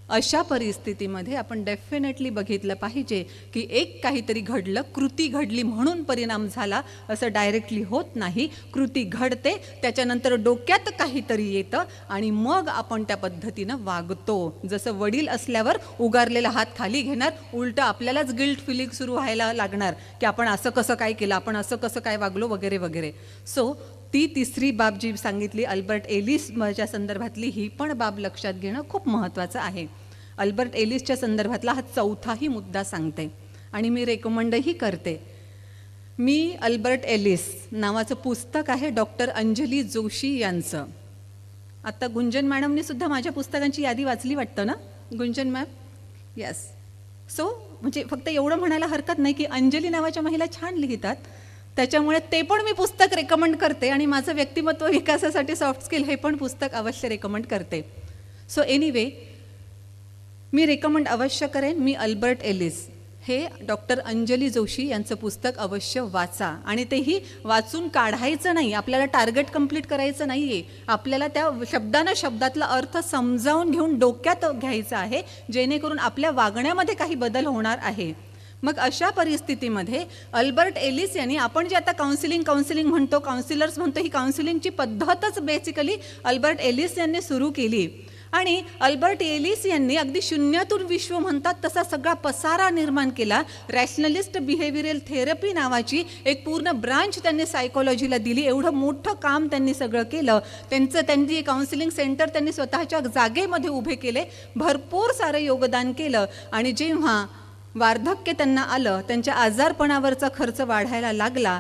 अशा परिस्थितीमध्ये आपण डेफिनेटली बघितलं पाहिजे की एक काहीतरी घडलं, कृती घडली म्हणून परिणाम झाला असं डायरेक्टली होत नाही. कृती घडते, त्याच्यानंतर डोक्यात काहीतरी येतं आणि मग आपण त्या पद्धतीनं वागतो. जसं वडील असल्यावर उगारलेला हात खाली घेणार, उलटं आपल्यालाच गिल्ट फिलिंग सुरू व्हायला लागणार की आपण असं कसं काय केलं, आपण असं कसं काय वागलो वगैरे वगैरे. सो ती तिसरी बाब जी सांगितली अल्बर्ट एलिसच्या संदर्भातली, ही पण बाब लक्षात घेणं खूप महत्त्वाचं आहे. अल्बर्ट एलिसच्या संदर्भातला हा चौथाही मुद्दा सांगते आणि मी रेकमेंडही करते. मी अल्बर्ट एलिस नावाचं पुस्तक आहे डॉक्टर अंजली जोशी यांचं. आता गुंजन मॅडमने सुद्धा माझ्या पुस्तकांची यादी वाचली वाटतं ना, गुंजन मॅम? यस. सो म्हणजे फक्त एवढं म्हणायला हरकत नाही की अंजली नावाच्या महिला छान लिहितात, त्याच्यामुळे ते पण मी पुस्तक रेकमेंड करते. आणि माझं व्यक्तिमत्व विकासासाठी सॉफ्ट स्किल हे पण पुस्तक अवश्य रेकमेंड करते. सो एनिवे, मी रेकमेंड अवश्य करेन. मी अल्बर्ट एलिस हे डॉक्टर अंजली जोशी यांचं पुस्तक अवश्य वाचा. आणि तेही वाचून काढायचं नाही, आपल्याला टार्गेट कंप्लीट करायचं नाही आहे, आपल्याला त्या शब्दातला अर्थ समजावून घेऊन डोक्यात घ्यायचा आहे, जेणेकरून आपल्या वागण्यामध्ये काही बदल होणार आहे. मग अशा परिस्थितीमध्ये अल्बर्ट एलिस यांनी, आपण जे आता काउन्सिलिंग म्हणतो, काउन्सिलर्स म्हणतो, ही काउन्सिलिंगची पद्धतच बेसिकली अल्बर्ट एलिस यांनी सुरू केली. आणि अल्बर्ट एलिस यांनी अगदी शून्यातून विश्व म्हणतात तसा सगळा पसारा निर्माण केला. रॅशनलिस्ट बिहेवियरल थेरपी नावाची एक पूर्ण ब्रांच त्यांनी सायकोलॉजीला दिली. एवढं मोठं काम त्यांनी सगळं केलं. त्यांनी काउन्सिलिंग सेंटर त्यांनी स्वतःच्या जागेमध्ये उभे केले, भरपूर सारं योगदान केलं. आणि जेव्हा वार्धक्य त्यांना आलं, त्यांच्या आजारपणावरचा खर्च वाढायला लागला,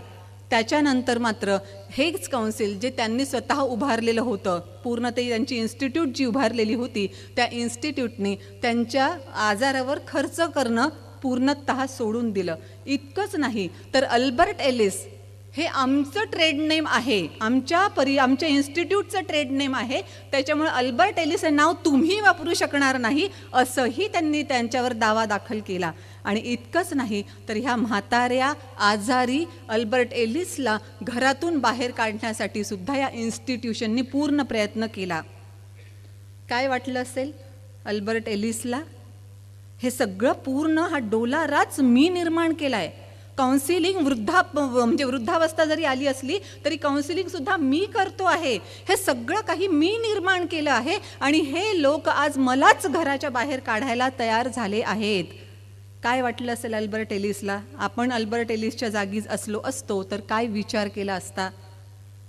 त्याच्यानंतर मात्र हेच काउन्सिल जे त्यांनी स्वतः उभारलेलं होतं, पूर्ण ते त्यांची इन्स्टिट्यूट जी उभारलेली होती, त्या इन्स्टिट्यूटने त्यांच्या आजारावर खर्च करणं पूर्णतः सोडून दिलं. इतकंच नाही तर अल्बर्ट एलिस हे आमचं ट्रेड नेम आहे, आमच्या इन्स्टिट्यूटचं ट्रेड नेम आहे, त्याच्यामुळे अल्बर्ट एलिस हे नाव तुम्ही वापरू शकणार नाही असंही त्यांनी त्यांच्यावर दावा दाखल केला. आणि इतकंच नाही तर ह्या म्हाताऱ्या आजारी अल्बर्ट एलिसला घरातून बाहेर काढण्यासाठी सुद्धा या इन्स्टिट्यूशननी पूर्ण प्रयत्न केला. काय वाटलं असेल अल्बर्ट एलिसला? हे सगळं पूर्ण हा डोलाराच मी निर्माण केलाय. काउन्सिलिंग वृद्धावस्था जरी आली असली तरी काउन्सिलिंग सुद्धा मी करतो आहे. हे सगळं काही मी निर्माण केलं आहे आणि हे लोक आज मलाच घराच्या बाहेर काढायला तयार झाले आहेत. काय वाटलं असेल अल्बर्ट एलिसला? आपण अल्बर्ट एलिसच्या जागी असतो तर काय विचार केला असता?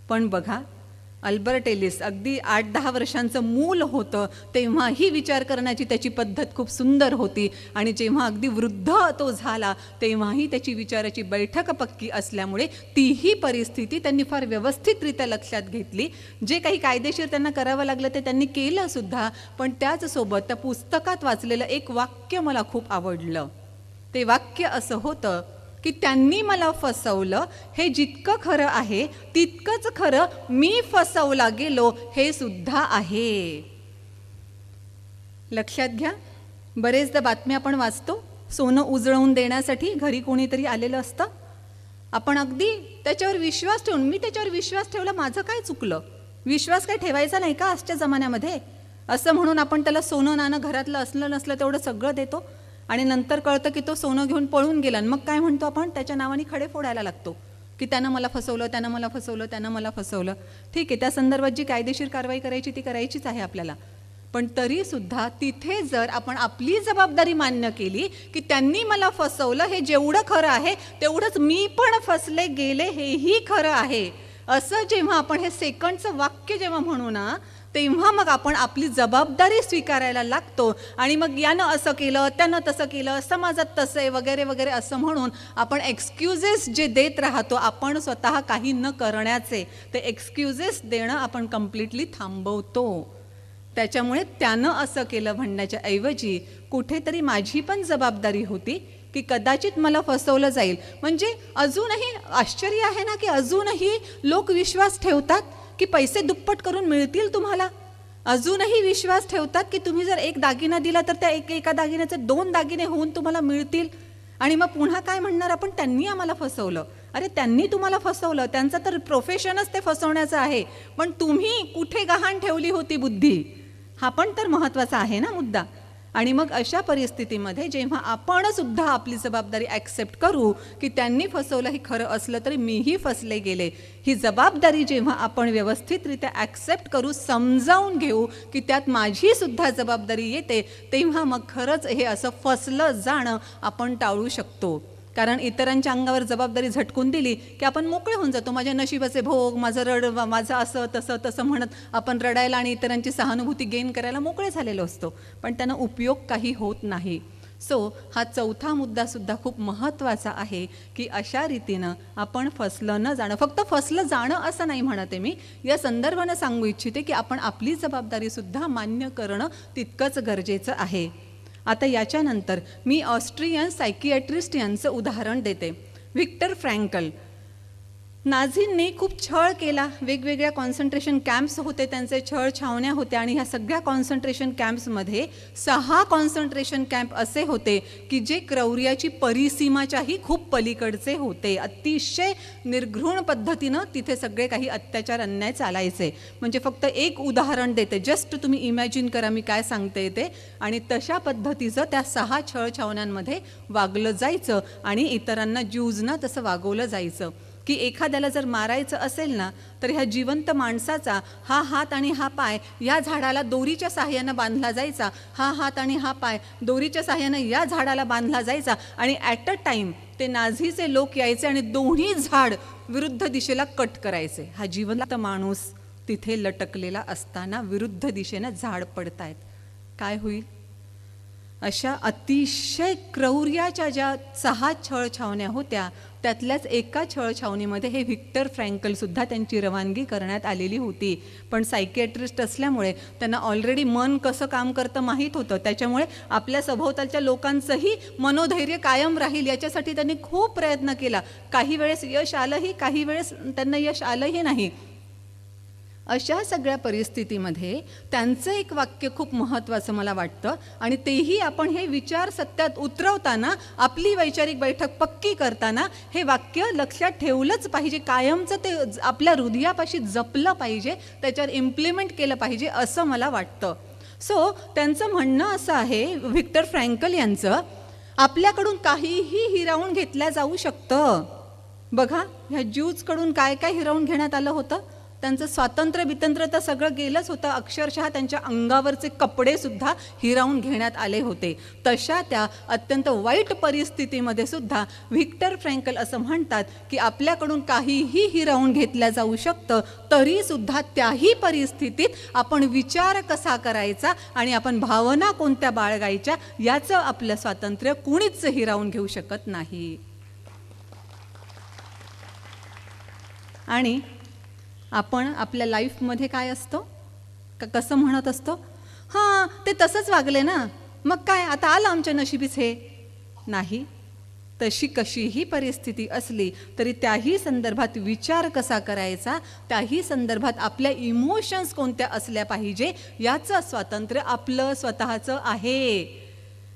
पण बघा, अल्बर्ट एलिस अगदी 8-10 वर्षांचं मूल होतं तेव्हाही विचार करण्याची त्याची पद्धत खूप सुंदर होती. आणि जेव्हा अगदी वृद्ध तो झाला तेव्हाही त्याची विचाराची बैठक पक्की असल्यामुळे तीही परिस्थिती त्यांनी फार व्यवस्थितरित्या लक्षात घेतली. जे काही कायदेशीर त्यांना करावं लागलं ते त्यांनी केलं सुद्धा. पण त्याचसोबत त्या पुस्तकात वाचलेलं एक वाक्य मला खूप आवडलं. ते वाक्य असं होतं की त्यांनी मला फसवलं हे जितकं खरं आहे तितकंच खरं मी फसवला गेलो हे सुद्धा आहे. लक्षात घ्या, बरेचदा बातम्या आपण वाचतो, सोनं उजळवून देण्यासाठी घरी कोणीतरी आलेलं असतं. आपण अगदी त्याच्यावर विश्वास ठेवून, मी त्याच्यावर विश्वास ठेवला, माझं काय चुकलं? विश्वास काय ठेवायचा नाही का आजच्या जमान्यामध्ये? असं म्हणून आपण त्याला सोनं नाणं घरातलं असलं नसलं तेवढं सगळं देतो आणि नंतर कळतं की तो सोनं घेऊन पळून गेला. मग काय म्हणतो आपण? त्याच्या नावाने खडे फोडायला लागतो की त्यानं मला फसवलं. ठीक आहे, त्या संदर्भात जी कायदेशीर कारवाई करायची ती करायचीच आहे आपल्याला. पण तरी सुद्धा तिथे जर आपण आपली जबाबदारी मान्य केली की त्यांनी मला फसवलं, हे जेवढं खरं आहे तेवढंच मी पण फसले गेले हेही खरं आहे, असं जेव्हा आपण हे सेकंडचं वाक्य जेव्हा म्हणू ना, तेव्हा मग आपण आपली जबाबदारी स्वीकारायला लागतो. आणि मग यानं असं केलं, त्यानं तसं केलं, समाजात तसं आहे वगैरे वगैरे असं म्हणून आपण एक्सक्युजेस जे देत राहतो, आपण स्वतः काही न करण्याचे ते एक्सक्युजेस देणं आपण कम्प्लिटली थांबवतो. त्याच्यामुळे त्यानं असं केलं म्हणण्याच्या ऐवजी कुठेतरी माझी पण जबाबदारी होती की कदाचित मला फसवलं जाईल. म्हणजे अजूनही आश्चर्य आहे ना की अजूनही लोक विश्वास ठेवतात की पैसे दुप्पट करून मिळतील तुम्हाला. अजूनही विश्वास ठेवतात की तुम्ही जर एक दागिना दिला तर त्या एका दागिन्याचे 2 दागिने होऊन तुम्हाला मिळतील. आणि मग पुन्हा काय म्हणणार आपण? त्यांनी आम्हाला फसवलं. अरे त्यांनी तुम्हाला फसवलं, त्यांचं तर प्रोफेशनच ते फसवण्याचं आहे, पण तुम्ही कुठे गहाण ठेवली होती बुद्धी? हा पण तर महत्त्वाचा आहे ना मुद्दा. आणि मग अशा परिस्थितीमध्ये जेव्हा आपण सुद्धा आपली जबाबदारी ॲक्सेप्ट करू की त्यांनी फसवलं हे खरं असलं तरी मीही फसले गेले, ही जबाबदारी जेव्हा आपण व्यवस्थितरित्या ॲक्सेप्ट करू, समजावून घेऊ की त्यात माझी सुद्धा जबाबदारी येते, तेव्हा मग खरंच हे असं फसलं जाणं आपण टाळू शकतो. कारण इतरांच्या अंगावर जबाबदारी झटकून दिली की आपण मोकळे होऊन जातो. माझ्या नशिबाचे भोग, माझं असं तसं म्हणत आपण रडायला आणि इतरांची सहानुभूती गेन करायला मोकळे झालेलो असतो, पण त्यांना उपयोग काही होत नाही. सो हा चौथा मुद्दा सुद्धा खूप महत्त्वाचा आहे की अशा रीतीनं आपण फसलं न जाणं, फक्त फसलं जाणं असं नाही म्हणते मी, या संदर्भानं सांगू इच्छिते की आपण आपली जबाबदारीसुद्धा मान्य करणं तितकंच गरजेचं आहे. आता याच्यानंतर मी ऑस्ट्रियन सायकियाट्रिस्ट यांचं उदाहरण देते, व्हिक्टर फ्रँकल. नाझींनी खूप छळ केला. वेगवेगळ्या कॉन्सन्ट्रेशन कॅम्प्स होते, त्यांचे छळ छावण्या होत्या आणि ह्या सगळ्या कॉन्सन्ट्रेशन कॅम्प्समध्ये 6 कॉन्सन्ट्रेशन कॅम्प असे होते की जे क्रौर्याची परिसीमाच्याही खूप पलीकडचे होते. अतिशय निर्घृण पद्धतीनं तिथे सगळे काही अत्याचार अन्याय चालायचे. म्हणजे फक्त एक उदाहरण देते, जस्ट तुम्ही इमॅजिन करा मी काय सांगते ते. आणि तशा पद्धतीचं त्या 6 छळ छावण्यांमध्ये वागलं जायचं आणि इतरांना ज्यूजना तसं वागवलं जायचं की एखाद्याला जर मारायचं असेल ना तर ह्या जिवंत माणसाचा हा हात आणि हा पाय या झाडाला दोरीच्या साहाय्यानं बांधला जायचा, हा हात आणि हा पाय दोरीच्या साहाय्यानं या झाडाला बांधला जायचा आणि ॲट अ टाईम ते नाझीचे लोक यायचे आणि दोन्ही झाड विरुद्ध दिशेला कट करायचे. हा जिवंत माणूस तिथे लटकलेला असताना विरुद्ध दिशेनं झाड पडतायत, काय होईल? अशा अतिशय क्रौर्याच्या ज्या 6 छळ छावण्या होत्या त्यातल्याच एका छळ छावणीमध्ये हे व्हिक्टर फ्रँकलसुद्धा त्यांची रवानगी करण्यात आलेली होती. पण सायकियाट्रिस्ट असल्यामुळे त्यांना ऑलरेडी मन कसं काम करतं माहीत होतं, त्याच्यामुळे आपल्या सभोवतालच्या लोकांचंही मनोधैर्य कायम राहील याच्यासाठी त्यांनी खूप प्रयत्न केला. काही वेळेस यश आलंही, काही वेळेस त्यांना यश आलंही नाही. अशा सगळ्या परिस्थितीमध्ये त्यांचं एक वाक्य खूप महत्त्वाचं मला वाटतं आणि तेही आपण हे विचार सत्यात उतरवताना, आपली वैचारिक बैठक पक्की करताना हे वाक्य लक्षात ठेवलंच पाहिजे, कायमचं ते आपल्या हृदयापाशी जपलं पाहिजे, त्याच्यावर इम्प्लिमेंट केलं पाहिजे असं मला वाटतं. सो त्यांचं म्हणणं असं आहे, व्हिक्टर फ्रँकल यांचं, आपल्याकडून काहीही हिरावून घेतलं जाऊ शकतं. बघा ह्या ज्यूजकडून काय काय हिरावून घेण्यात आलं होतं. त्यांचं स्वातंत्र्य बितंत्र्य तर सगळं गेलंच होतं, अक्षरशः त्यांच्या अंगावरचे कपडे सुद्धा हिरावून घेण्यात आले होते. तशा त्या अत्यंत वाईट परिस्थितीमध्ये सुद्धा व्हिक्टर फ्रँकल असं म्हणतात की आपल्याकडून काहीही हिरावून घेतलं जाऊ शकतं, तरी सुद्धा त्याही परिस्थितीत आपण विचार कसा करायचा आणि आपण भावना कोणत्या बाळगायच्या याचं आपलं स्वातंत्र्य कुणीच हिरावून घेऊ शकत नाही. आणि आपण आपल्या लाईफमध्ये काय असतो कसं म्हणत असतो, हां ते तसंच वागले ना, मग काय आता आलं आमच्या नशिबीच हे. नाही, तशी कशीही परिस्थिती असली तरी त्याही संदर्भात विचार कसा करायचा, त्याही संदर्भात आपल्या इमोशन्स कोणत्या असल्या पाहिजे याचं स्वातंत्र्य आपलं स्वतःचं आहे.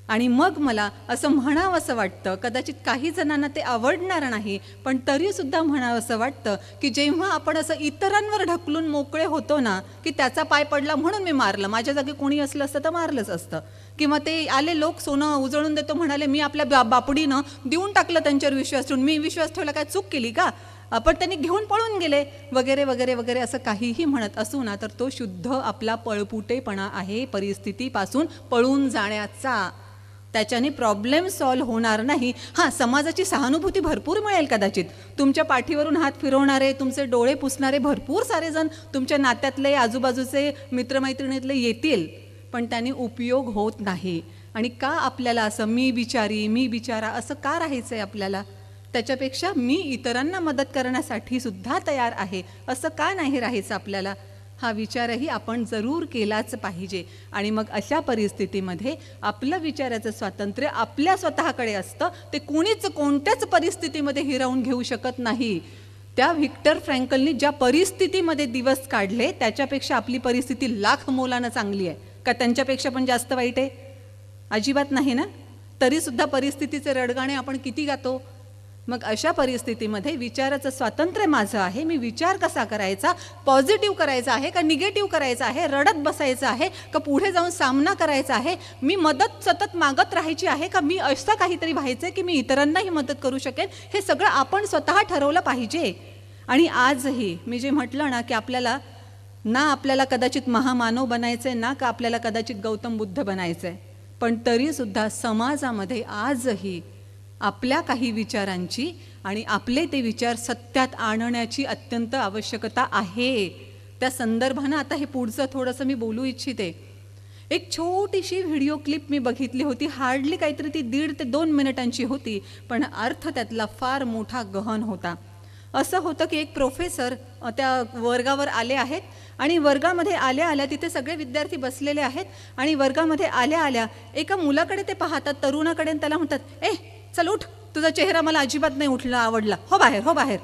आणि मग मला असं म्हणावंसं वाटतं, कदाचित काही जणांना ते आवडणार नाही, पण तरीसुद्धा म्हणावंसं वाटतं की जेव्हा आपण असं इतरांवर ढकलून मोकळे होतो ना, की त्याचा पाय पडला म्हणून मी मारलं, माझ्या जागी कोणी असलं असतं तर मारलंच असतं. किंवा ते आले लोक सोनं उजळून देतो म्हणाले, मी आपल्या बापडीनं देऊन टाकलं त्यांच्यावर विश्वास ठेवून, मी विश्वास ठेवला, काय चूक केली का, आपण त्यांनी घेऊन पळून गेले वगैरे वगैरे वगैरे असं काहीही म्हणत असू ना तर तो शुद्ध आपला पळपुटेपणा आहे, परिस्थितीपासून पळून जाण्याचा. त्याच्याने प्रॉब्लेम सॉल्व्ह होणार नाही. हां, समाजाची सहानुभूती भरपूर मिळेल कदाचित, तुमच्या पाठीवरून हात फिरवणारे, तुमचे डोळे पुसणारे भरपूर सारे जण तुमच्या नात्यातले, आजूबाजूचे, मित्रमैत्रिणीतले येतील, पण त्यांनी उपयोग होत नाही. आणि का आपल्याला असं मी बिचारी, मी बिचारा असं का राहायचं आहे आपल्याला? त्याच्यापेक्षा मी इतरांना मदत करण्यासाठी सुद्धा तयार आहे असं का नाही राहायचं आपल्याला? हा विचारही आपण जरूर केलाच पाहिजे. आणि मग अशा परिस्थितीमध्ये आपलं विचाराचं स्वातंत्र्य आपल्या स्वतःकडे असतं, ते कुणीच कोणत्याच परिस्थितीमध्ये हिरावून घेऊ शकत नाही. त्या व्हिक्टर फ्रँकलनी ज्या परिस्थितीमध्ये दिवस काढले त्याच्यापेक्षा आपली परिस्थिती लाख मोलानं चांगली आहे का? त्यांच्यापेक्षा पण जास्त वाईट आहे? अजिबात नाही ना. तरीसुद्धा परिस्थितीचे रडगाणे आपण किती गातो. मग अशा परिस्थितीमध्ये विचाराचं स्वातंत्र्य माझं आहे, मी विचार कसा करायचा, पॉझिटिव्ह करायचा आहे का निगेटिव्ह करायचा आहे, रडत बसायचं आहे का पुढे जाऊन सामना करायचा आहे, मी मदत सतत मागत राहायची आहे का मी असं काहीतरी व्हायचं आहे की मी इतरांनाही मदत करू शकेन, हे सगळं आपण स्वतः ठरवलं पाहिजे. आणि आजही मी जे म्हटलं ना की आपल्याला कदाचित महामानव बनायचं आहे ना का आपल्याला कदाचित गौतम बुद्ध बनायचं आहे, पण तरीसुद्धा समाजामध्ये आजही आपल्या काही विचारांची आणि आपले ते विचार सत्यात आणण्याची अत्यंत आवश्यकता आहे. त्या संदर्भानं आता हे पुढचं थोडंसं मी बोलू इच्छिते. एक छोटीशी व्हिडिओ क्लिप मी बघितली होती, हार्डली काहीतरी ती 1.5 ते 2 मिनिटांची होती, पण अर्थ त्यातला फार मोठा गहन होता. असं होतं की एक प्रोफेसर त्या वर्गावर आले आहेत आणि वर्गामध्ये आल्या तिथे सगळे विद्यार्थी बसलेले आहेत आणि वर्गामध्ये आल्या एका मुलाकडे ते पाहतात, तरुणाकडे, त्याला म्हणतात, ए चल उठ, तुझा चेहरा मला अजिबात नाही आवडला, हो बाहेर.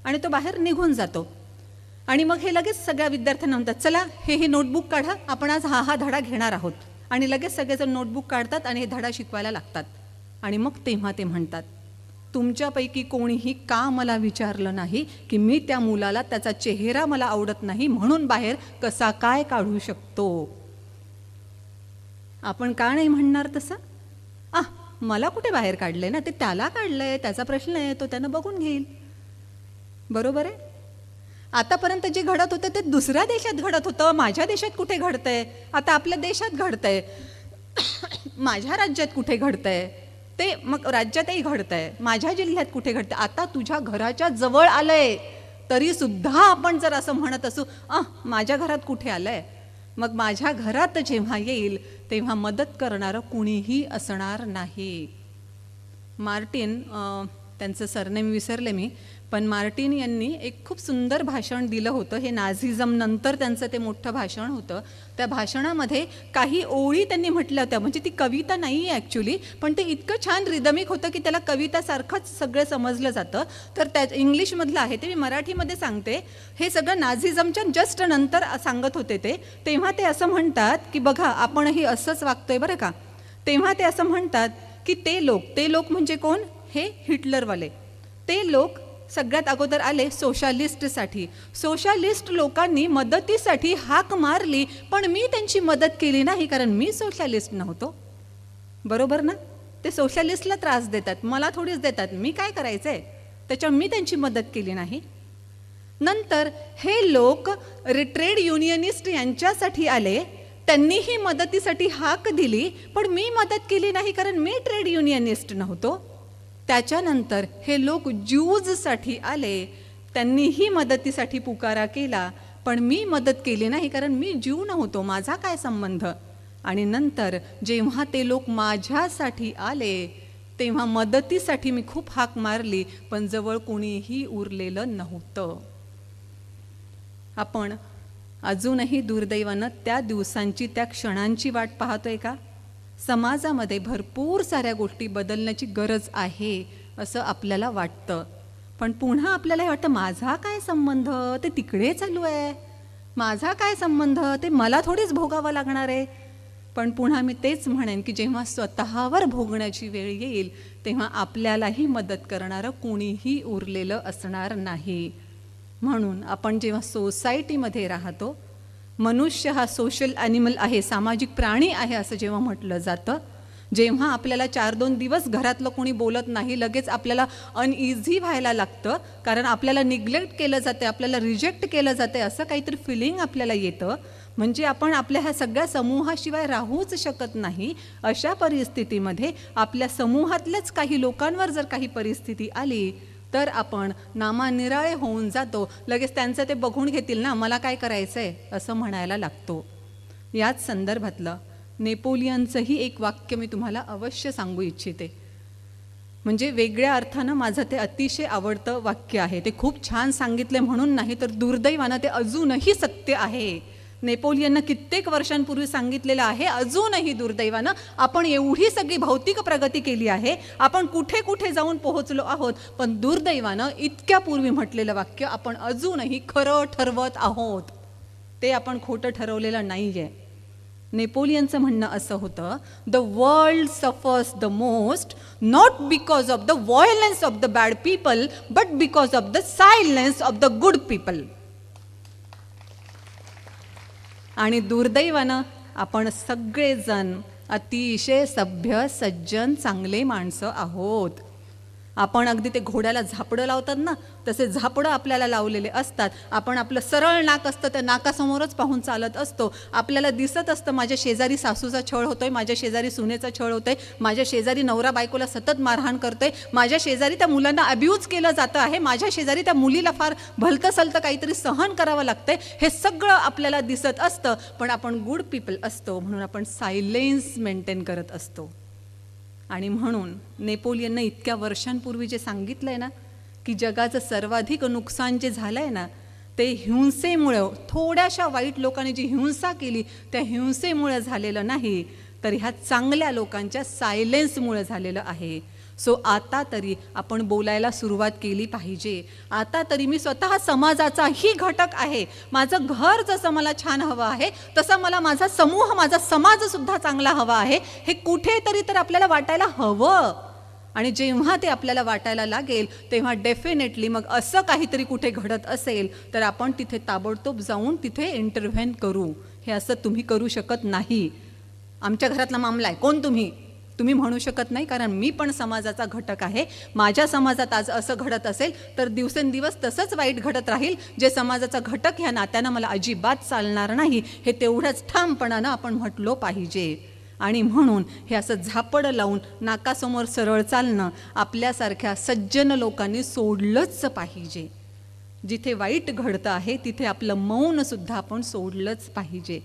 आणि तो बाहेर निघून जातो. आणि मग हे लगेच सगळ्या विद्यार्थ्यांना म्हणतात, चला हे नोटबुक काढा, आपण आज हा धडा घेणार आहोत. आणि लगेच सगळेजण नोटबुक काढतात आणि हे धडा शिकवायला लागतात. आणि मग तेव्हा ते म्हणतात, तुमच्यापैकी कोणीही का मला विचारलं नाही की मी त्या मुलाला त्याचा चेहरा मला आवडत नाही म्हणून बाहेर कसा काय काढू शकतो. आपण का नाही म्हणणार तसं? मला कुठे बाहेर काढलंय ना, ते त्याला काढलंय, त्याचा प्रश्न आहे, तो त्यानं बघून घेईल. बरोबर आहे. आतापर्यंत जे घडत होतं ते दुसऱ्या देशात घडत होतं, माझ्या देशात कुठे घडतंय? आता आपल्या देशात घडतंय, माझ्या राज्यात कुठे घडतंय? ते मग राज्यातही घडतंय, माझ्या जिल्ह्यात कुठे घडतंय? आता तुझ्या घराच्या जवळ आलंय तरी सुद्धा आपण जर असं म्हणत असू, माझ्या घरात कुठे आलंय, मग माझ्या घरात जेव्हा येईल तेव्हा मदत करणारं कुणीही असणार नाही. मार्टिन, त्यांचं सरनेम विसरले मी, पण मार्टिन यांनी एक खूप सुंदर भाषण दिलं होतं. हे नाझिझम नंतर त्यांचं ते मोठं भाषण होतं. त्या भाषणामध्ये काही ओळी त्यांनी म्हटल्या होत्या, म्हणजे ती कविता नाही आहे ॲक्च्युली, पण ते इतकं छान रिदमिक होतं की त्याला कवितासारखंच सगळं समजलं जातं. तर त्या इंग्लिशमधलं आहे ते मी मराठीमध्ये सांगते. हे सगळं नाझिझमच्या जस्ट नंतर सांगत होते ते. तेव्हा ते असं म्हणतात की बघा आपणही असंच वागतोय बरं का. तेव्हा ते असं म्हणतात की ते लोक म्हणजे कोण? हे हिटलरवाले. ते लोक सगळ्यात अगोदर आले सोशालिस्टसाठी. सोशालिस्ट लोकांनी मदतीसाठी हाक मारली, पण मी त्यांची मदत केली नाही कारण मी सोशालिस्ट नव्हतो. बरोबर ना? ते सोशालिस्टला त्रास देतात, मला थोडीच देतात, मी काय करायचंय? त्याच्यामुळे मी त्यांची मदत केली नाही. नंतर हे लोक ट्रेड युनियनिस्ट यांच्यासाठी आले, त्यांनीही मदतीसाठी हाक दिली, पण मी मदत केली नाही कारण मी ट्रेड युनियनिस्ट नव्हतो. त्याच्यानंतर हे लोक ज्यूजसाठी आले, त्यांनीही मदतीसाठी पुकारा केला, पण मी मदत केली नाही कारण मी ज्यू नव्हतो, माझा काय संबंध. आणि नंतर जेव्हा ते लोक माझ्यासाठी आले तेव्हा मदतीसाठी मी खूप हाक मारली, पण जवळ कोणीही उरलेलं नव्हतं. आपण अजूनही दुर्दैवानं त्या दिवसांची, त्या क्षणांची वाट पाहतोय का? समाजामध्ये भरपूर साऱ्या गोष्टी बदलण्याची गरज आहे असं आपल्याला वाटतं, पण पुन्हा आपल्याला हे वाटतं माझा काय संबंध, ते तिकडे चालू आहे, माझा काय संबंध, ते मला थोडीच भोगावं लागणार आहे. पण पुन्हा मी तेच म्हणेन की जेव्हा स्वतःवर भोगण्याची वेळ येईल तेव्हा आपल्यालाही मदत करणारं कोणीही उरलेलं असणार नाही. म्हणून आपण जेव्हा सोसायटीमध्ये राहतो, मनुष्य हा सोशल ॲनिमल आहे, सामाजिक प्राणी आहे असं जेव्हा म्हटलं जातं, जेव्हा आपल्याला 4-2 दिवस घरातलं कोणी बोलत नाही लगेच आपल्याला अनइझी व्हायला लागतं, कारण आपल्याला निग्लेक्ट केलं जाते, आपल्याला रिजेक्ट केलं जाते, असं काहीतरी फिलिंग आपल्याला येतं. म्हणजे आपण आपल्या ह्या सगळ्या समूहाशिवाय राहूच शकत नाही. अशा परिस्थितीमध्ये आपल्या समूहातल्याच काही लोकांवर जर काही परिस्थिती आली तर आपण नामानिराळे होऊन जातो. लगेच त्यांचं ते बघून घेतील ना, मला काय करायचं आहे असं म्हणायला लागतो. याच संदर्भातलं नेपोलियनचंही एक वाक्य मी तुम्हाला अवश्य सांगू इच्छिते. म्हणजे वेगळ्या अर्थानं माझं ते अतिशय आवडतं वाक्य आहे. ते खूप छान सांगितले म्हणून नाही, तर दुर्दैवानं ते अजूनही सत्य आहे. नेपोलियननं कित्येक वर्षांपूर्वी सांगितलेलं आहे, अजूनही दुर्दैवानं आपण एवढी सगळी भौतिक प्रगती केली आहे, आपण कुठे कुठे जाऊन पोहोचलो आहोत, पण दुर्दैवानं इतक्यापूर्वी म्हटलेलं वाक्य आपण अजूनही खरं ठरवत आहोत. ते आपण खोटं ठरवलेलं नाही आहे. नेपोलियनचं म्हणणं असं होतं, the world suffers the most not because of the violence of the bad people but because of the silence of the good people. आणि दुर्दैवानं आपण सगळेजण अतिशय सभ्य, सज्जन, चांगले माणसं आहोत. आपण अगदी ते घोड्याला झापडं लावतात ना, तसे झापडं आपल्याला लावलेले असतात. आपण आपलं सरळ नाक असतं त्या नाकासमोरच पाहून चालत असतो. आपल्याला दिसत असतं माझ्या शेजारी सासूचा छळ होतोय, माझ्या शेजारी सुनेचा छळ होतोय, माझ्या शेजारी नवरा बायकोला सतत मारहाण करतोय, माझ्या शेजारी त्या मुलांना अब्यूज केलं जातं आहे, माझ्या शेजारी त्या मुलीला फार भलतं सलतं काहीतरी सहन करावं लागतंय. हे सगळं आपल्याला दिसत असतं, पण आपण गुड पीपल असतो म्हणून आपण सायलेन्स मेंटेन करत असतो. आणि म्हणून नेपोलियननं इतक्या वर्षांपूर्वी जे सांगितलं आहे ना, की जगाचं सर्वाधिक नुकसान जे झालं आहे ना, ते हिंसेमुळं, थोड्याशा वाईट लोकांनी जी हिंसा केली त्या हिंसेमुळे झालेलं नाही, तर ह्या चांगल्या लोकांच्या सायलेन्समुळे झालेलं आहे. सो आता तरी आपण बोलायला सुरुवात केली पाहिजे. आता तरी मी स्वतः समाजाचाही घटक आहे. माझं घर जसं मला छान हवं आहे तसं मला माझा समूह, माझा समाजसुद्धा चांगला हवा आहे, हे कुठेतरी तर आपल्याला वाटायला हवं. आणि जेव्हा ते आपल्याला वाटायला लागेल तेव्हा डेफिनेटली मग असं काहीतरी कुठे घडत असेल तर आपण तिथे ताबडतोब जाऊन तिथे इंटरव्हेन करू. हे असं तुम्ही करू शकत नाही. आमच्या घरातला मामला आहे, कोण तुम्ही म्हणू शकत नाही, कारण मी पण समाजाचा घटक आहे. माझ्या समाजात आज असं घडत असेल तर दिवसेंदिवस तसंच वाईट घडत राहील. जे समाजाचा घटक ह्या नात्यानं मला अजिबात चालणार नाही, हे तेवढंच ठामपणानं आपण म्हटलो पाहिजे. आणि म्हणून हे असं झापड लावून नाकासमोर सरळ चालणं आपल्यासारख्या सज्जन लोकांनी सोडलंच पाहिजे. जिथे वाईट घडतं आहे तिथे आपलं मौनसुद्धा आपण सोडलंच पाहिजे.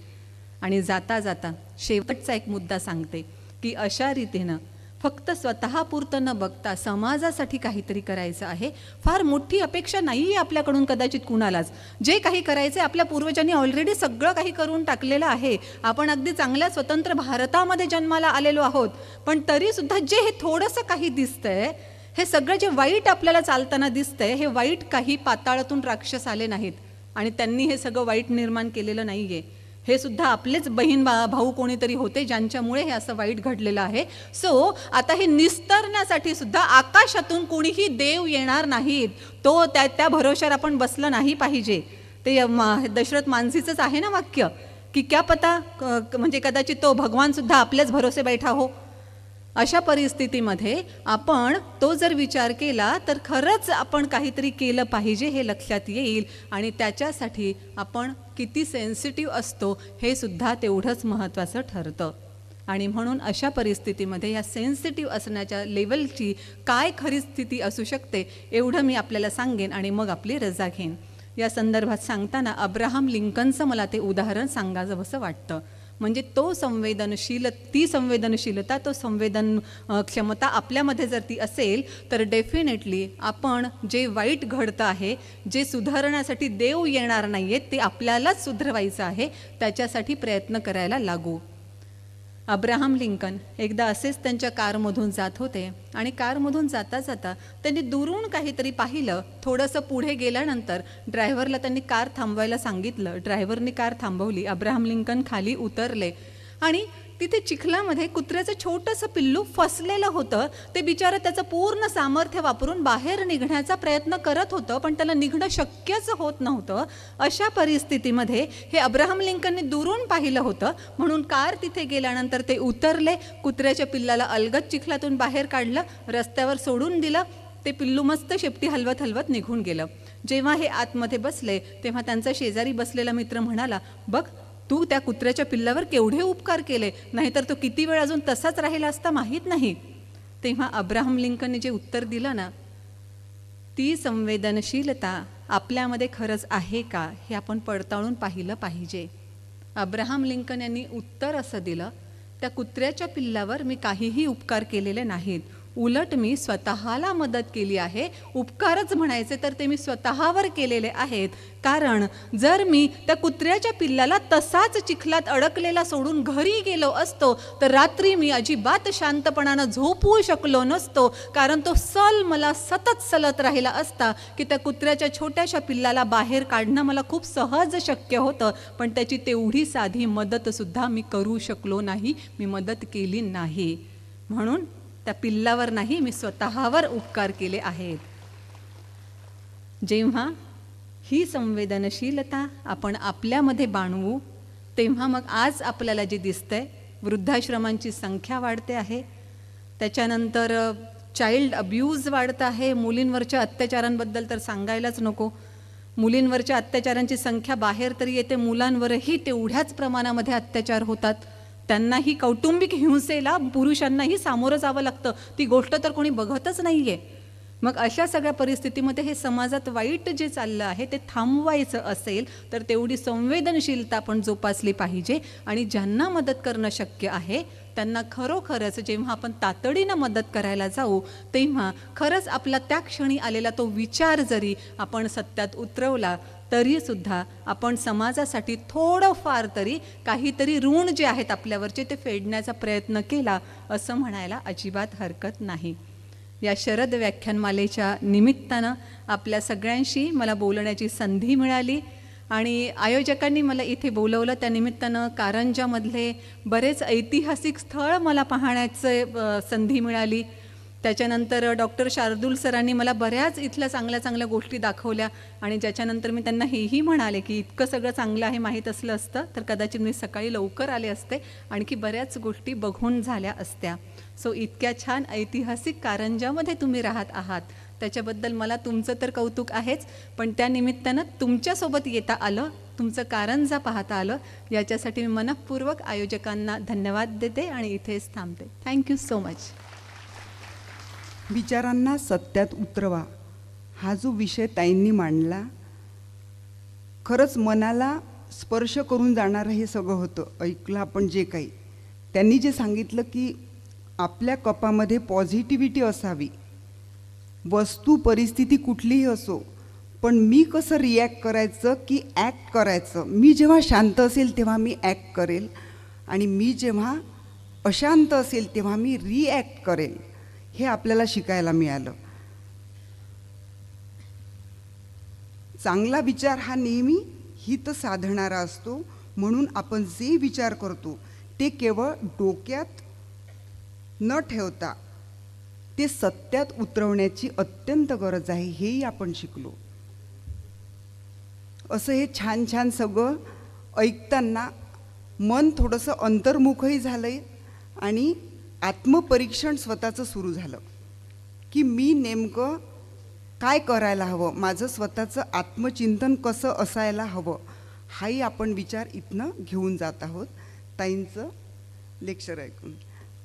आणि जाता जाता शेवटचा एक मुद्दा सांगते की अशा रीतीनं फक्त स्वतःपुरतं न बघता समाजासाठी काहीतरी करायचं आहे. फार मोठी अपेक्षा नाही आहे आपल्याकडून कदाचित कुणालाच. जे काही करायचं आपल्या पूर्वजांनी ऑलरेडी सगळं काही करून टाकलेलं आहे. आपण अगदी चांगल्या स्वतंत्र भारतामध्ये जन्माला आलेलो आहोत, पण तरीसुद्धा जे हे थोडंसं काही दिसतंय, हे सगळं जे वाईट आपल्याला चालताना दिसतंय, हे वाईट काही पाताळातून राक्षस आले नाहीत आणि त्यांनी हे सगळं वाईट निर्माण केलेलं नाही आहे. हे सुद्धा आपलेच बहीण भाऊ कोणीतरी होते ज्यांच्यामुळे हे असं वाईट घडलेलं आहे. सो आता हे निस्तरण्यासाठी सुद्धा आकाशातून कोणीही देव येणार नाहीत. तो त्या भरोश्यावर आपण बसलं नाही पाहिजे. ते दशरथ मानसीचंच आहे ना वाक्य की क्या पता, म्हणजे कदाचित तो भगवान सुद्धा आपलेच भरोसे बैठा हो. अशा परिस्थितीमध्ये आपण तो जर विचार केला तर खरंच आपण काहीतरी केलं पाहिजे हे लक्षात येईल. आणि त्याच्यासाठी आपण किती सेन्सिटिव्ह असतो हे सुद्धा तेवढंच महत्त्वाचं ठरतं. आणि म्हणून अशा परिस्थितीमध्ये या सेन्सिटिव्ह असण्याच्या लेवलची काय खरी स्थिती असू शकते एवढं मी आपल्याला सांगेन आणि मग आपली रजा घेईन. या संदर्भात सांगताना अब्राहम लिंकनचं मला ते उदाहरण सांगावंसं वाटतं. म्हणजे ती संवेदनशीलता, तो क्षमता आपल्यामध्ये जर ती असेल तर डेफिनेटली आपण जे वाईट घडतं आहे, जे सुधारण्यासाठी देव येणार नाही आहेत, ते आपल्यालाच सुधरवायचं आहे, त्याच्यासाठी प्रयत्न करायला लागू. अब्राहम लिंकन एकदा असेच त्यांच्या कारमधून जात होते आणि कारमधून जाता जाता त्यांनी दुरून काहीतरी पाहिलं. थोडंसं पुढे गेल्यानंतर ड्रायव्हरला त्यांनी कार थांबवायला सांगितलं. ड्रायव्हरनी कार थांबवली. अब्राहम लिंकन खाली उतरले आणि तिथे चिखलामध्ये कुत्र्याचं छोटंसं पिल्लू फसलेलं होतं. ते बिचारं त्याचं पूर्ण सामर्थ्य वापरून बाहेर निघण्याचा प्रयत्न करत होतं, पण त्याला निघणं शक्यच होत नव्हतं. अशा परिस्थितीमध्ये हे अब्राहम लिंकनने दुरून पाहिलं होतं, म्हणून कार तिथे गेल्यानंतर ते उतरले. कुत्र्याच्या पिल्लाला अलगद चिखलातून बाहेर काढलं, रस्त्यावर सोडून दिलं. ते पिल्लू मस्त शेपटी हलवत हलवत निघून गेलं. जेव्हा हे आतमध्ये बसले तेव्हा त्यांचा शेजारी बसलेला मित्र म्हणाला, बघ तू त्या कुत्र्याच्या पिल्लावर केवढे उपकार केले, नाहीतर तो किती वेळ अजून तसाच राहिला असता माहीत नाही. तेव्हा अब्राहम लिंकनने जे उत्तर दिलं ना, ती संवेदनशीलता आपल्यामध्ये खरंच आहे का हे आपण पडताळून पाहिलं पाहिजे. अब्राहम लिंकन यांनी उत्तर असं दिलं, त्या कुत्र्याच्या पिल्लावर मी काहीही उपकार केलेले नाहीत, उलट मी स्वतःला मदत केली आहे. उपकारच म्हणायचे तर ते मी स्वतःवर केलेले आहेत. कारण जर मी त्या कुत्र्याच्या पिल्लाला तसाच चिखलात अडकलेला सोडून घरी गेलो असतो तर रात्री मी अजिबात शांतपणानं झोपू शकलो नसतो, कारण तो मला सतत सलत राहिला असता की त्या कुत्र्याच्या छोट्याशा पिल्लाला बाहेर काढणं मला खूप सहज शक्य होतं, पण त्याची तेवढी साधी मदतसुद्धा मी करू शकलो नाही, मी मदत केली नाही. म्हणून त्या पिल्लावर नाही, मी स्वतःवर उपकार केले आहेत. जेव्हा ही संवेदनशीलता आपण आपल्यामध्ये बाणवू तेव्हा मग आज आपल्याला जे दिसतंय, वृद्धाश्रमांची संख्या वाढते आहे, त्याच्यानंतर चाइल्ड अब्यूज वाढत आहे. मुलींवरच्या अत्याचारांबद्दल तर सांगायलाच नको. मुलींवरच्या अत्याचारांची संख्या बाहेर तरी येते, मुलांवरही तेवढ्याच प्रमाणामध्ये अत्याचार होतात. त्यांनाही कौटुंबिक हिंसेला पुरुषांनाही सामोरं जावं लागतं. ती गोष्ट तर कोणी बघतच नाही आहे. मग अशा सगळ्या परिस्थितीमध्ये हे समाजात वाईट जे चाललं आहे ते थांबवायचं असेल तर तेवढी संवेदनशीलता आपण जोपासली पाहिजे. आणि ज्यांना मदत करणं शक्य आहे त्यांना खरोखरच जेव्हा आपण तातडीनं मदत करायला जाऊ तेव्हा खरंच आपला त्या क्षणी आलेला तो विचार जरी आपण सत्यात उतरवला तरीसुद्धा आपण समाजासाठी थोडंफार तरी काहीतरी ऋण जे आहेत आपल्यावरचे ते फेडण्याचा प्रयत्न केला असं म्हणायला अजिबात हरकत नाही. या शरद व्याख्यानमालेच्या निमित्तानं आपल्या सगळ्यांशी मला बोलण्याची संधी मिळाली आणि आयोजकांनी मला इथे बोलवलं. त्या निमित्तानं कारंजामधले बरेच ऐतिहासिक स्थळ मला पाहण्याचं संधी मिळाली. त्याच्यानंतर डॉक्टर शार्दूल सरांनी मला बऱ्याच इथल्या चांगल्या चांगल्या गोष्टी दाखवल्या आणि ज्याच्यानंतर मी त्यांना हेही म्हणाले की इतकं सगळं चांगलं आहे माहीत असलं असतं तर कदाचित मी सकाळी लवकर आले असते, आणखी बऱ्याच गोष्टी बघून झाल्या असत्या. सो इतक्या छान ऐतिहासिक कारंजामध्ये तुम्ही राहत आहात त्याच्याबद्दल मला तुमचं तर कौतुक आहेच, पण त्या निमित्तानं तुमच्यासोबत येता आलं, तुमचं कारंजा पाहता आलं, याच्यासाठी मी मनःपूर्वक आयोजकांना धन्यवाद देते आणि इथेच थांबते. Thank you so much. विचारांना सत्यात उतरवा हा जो विषय ताईंनी मांडला, खरंच मनाला स्पर्श करून जाणारं हे सगळं होतं. ऐकलं आपण जे काही त्यांनी जे सांगितलं की आपल्या कपामध्ये पॉझिटिव्हिटी असावी, वस्तू परिस्थिती कुठलीही असो, पण मी कसं रिॲक्ट करायचं की ॲक्ट करायचं. मी जेव्हा शांत असेल तेव्हा मी ॲक्ट करेल आणि मी जेव्हा अशांत असेल तेव्हा मी रिॲक्ट करेल, हे आपल्याला शिकायला मिळालं. चांगला विचार हा नेहमी हित साधणारा असतो, म्हणून आपण जे विचार करतो ते केवळ डोक्यात न ठेवता ते सत्यात उतरवण्याची अत्यंत गरज आहे, हेही आपण शिकलो. असं हे छान छान सगळं ऐकताना मन थोडंसं अंतर्मुखही झालं आहे आणि आत्मपरीक्षण स्वतःचं सुरू झालं की मी नेमकं काय करायला हवं, माझं स्वतःचं आत्मचिंतन कसं असायला हवं, हाही आपण विचार इथनं घेऊन जात आहोत ताईंचं लेक्चर ऐकून.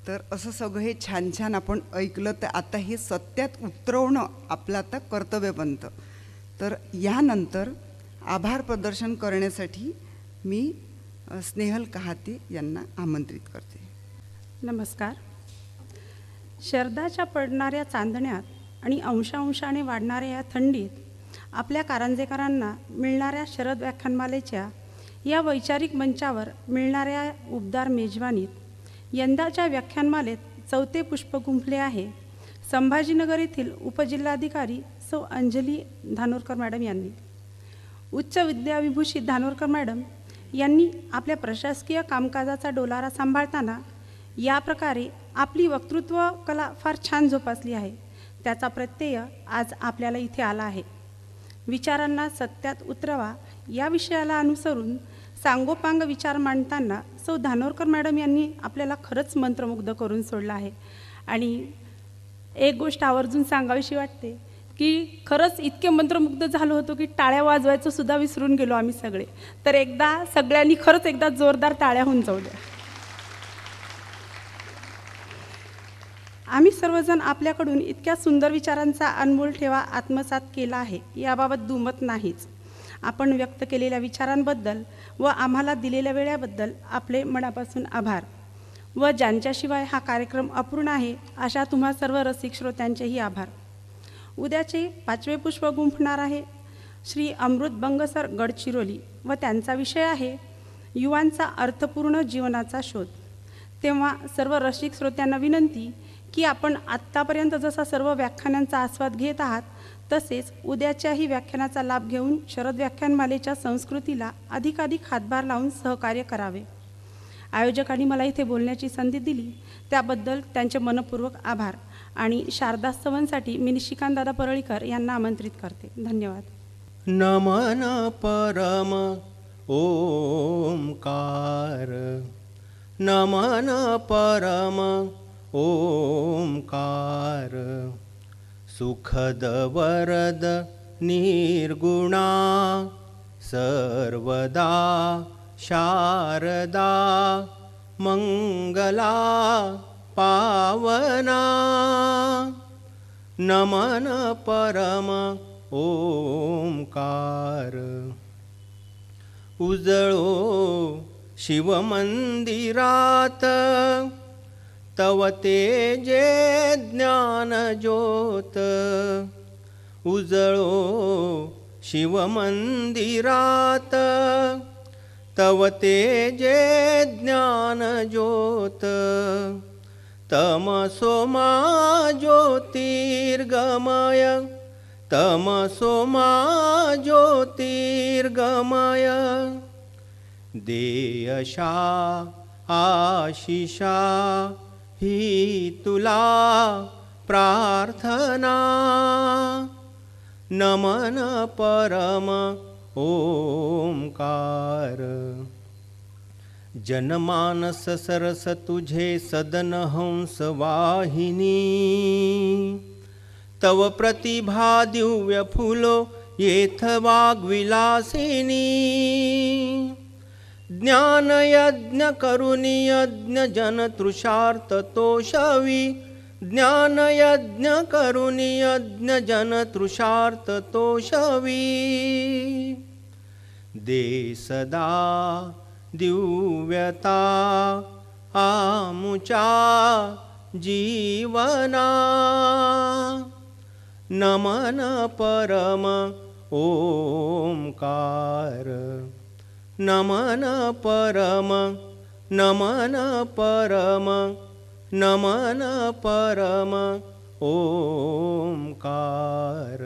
तर असं सगळं हे छान छान आपण ऐकलं, तर आता हे सत्यात उतरवणं आपलं आता कर्तव्य बनतं. तर यानंतर आभार प्रदर्शन करण्यासाठी मी स्नेहल कहाते यांना आमंत्रित करते. नमस्कार. शरदाच्या पडणाऱ्या चांदण्यात आणि अंशांशाने वाढणाऱ्या या थंडीत आपल्या कारंजेकरांना मिळणाऱ्या शरद व्याख्यानमालेच्या या वैचारिक मंचावर मिळणाऱ्या उबदार मेजवानीत यंदाच्या व्याख्यानमालेत चौथे पुष्प गुंफले आहे संभाजीनगर येथील उपजिल्हाधिकारी सौ अंजली धानोरकर मॅडम यांनी. उच्च विद्याविभूषित धानोरकर मॅडम यांनी आपल्या प्रशासकीय कामकाजाचा डोलारा सांभाळताना या प्रकारे आपली वक्तृत्व कला फार छान जोपासली आहे. त्याचा प्रत्यय आज आपल्याला इथे आला आहे. विचारांना सत्यात उतरवा या विषयाला अनुसरून सांगोपांग विचार मांडताना सौ धानोरकर मॅडम यांनी आपल्याला खरंच मंत्रमुग्ध करून सोडलं आहे. आणि एक गोष्ट आवर्जून सांगावीशी वाटते की खरंच इतके मंत्रमुग्ध झालो होतो की टाळ्या वाजवायचं सुद्धा विसरून गेलो आम्ही सगळे. तर एकदा सगळ्यांनी खरंच एकदा जोरदार टाळ्या होऊन जाऊ द्या. आम्ही सर्वजण आपल्याकडून इतक्या सुंदर विचारांचा अनमोल ठेवा आत्मसात केला आहे, याबाबत दुमत नाहीच. आपण व्यक्त केलेल्या विचारांबद्दल व आम्हाला दिलेल्या वेळेबद्दल आपले मनापासून आभार. व ज्यांच्याशिवाय हा कार्यक्रम अपूर्ण आहे अशा तुम्हा सर्व रसिक श्रोत्यांचेही आभार. उद्याचे 5वे पुष्प गुंफणार आहे श्री अमृत बंगसर गडचिरोली व त्यांचा विषय आहे युवांचा अर्थपूर्ण जीवनाचा शोध. तेव्हा सर्व रसिक श्रोत्यांना विनंती की आपण आत्तापर्यंत जसा सर्व व्याख्यानांचा आस्वाद घेत आहात तसेच उद्याच्याही व्याख्यानाचा लाभ घेऊन शरद व्याख्यानमालेच्या संस्कृतीला अधिकाधिक हातभार लावून सहकार्य करावे. आयोजकांनी मला इथे बोलण्याची संधी दिली त्याबद्दल त्यांचे मनपूर्वक आभार. आणि शारदास्तवांसाठी मी निशिकांतदादा परळीकर यांना आमंत्रित करते. धन्यवाद. नमन परम ओंकार, नमन परम ओंकार, सुखद वरद निर्गुणा सर्वदा शारदा मंगला पावना. नमन परम ओंकार. उजळो शिवमंदिरात तव तेजे ज्ञान ज्योत. उजळो शिवमंदिरात तव तेजे ज्ञान ज्योत. तमसो मा ज्योतिर्गमय तमसो मा ज्योतिर्गमय देयशा आशिषा ही तुला प्रार्थना नमन परम ओंकार जनमानस सरस तुझे सदन हंस वाहिनी तव प्रतिभा दिव्य फुलो येथ वाग्विलासिनी ज्ञानयज्ञ करुणी यज्ञ जन तृषार्थ तोषवी ज्ञानयज्ञ करुणी यज्ञ जन तृषार्थ तोषवी दे सदा दिव्यता आमुचा जीवना नमन परम ओंकार नमन परम नमन परम नमन परम ओंकार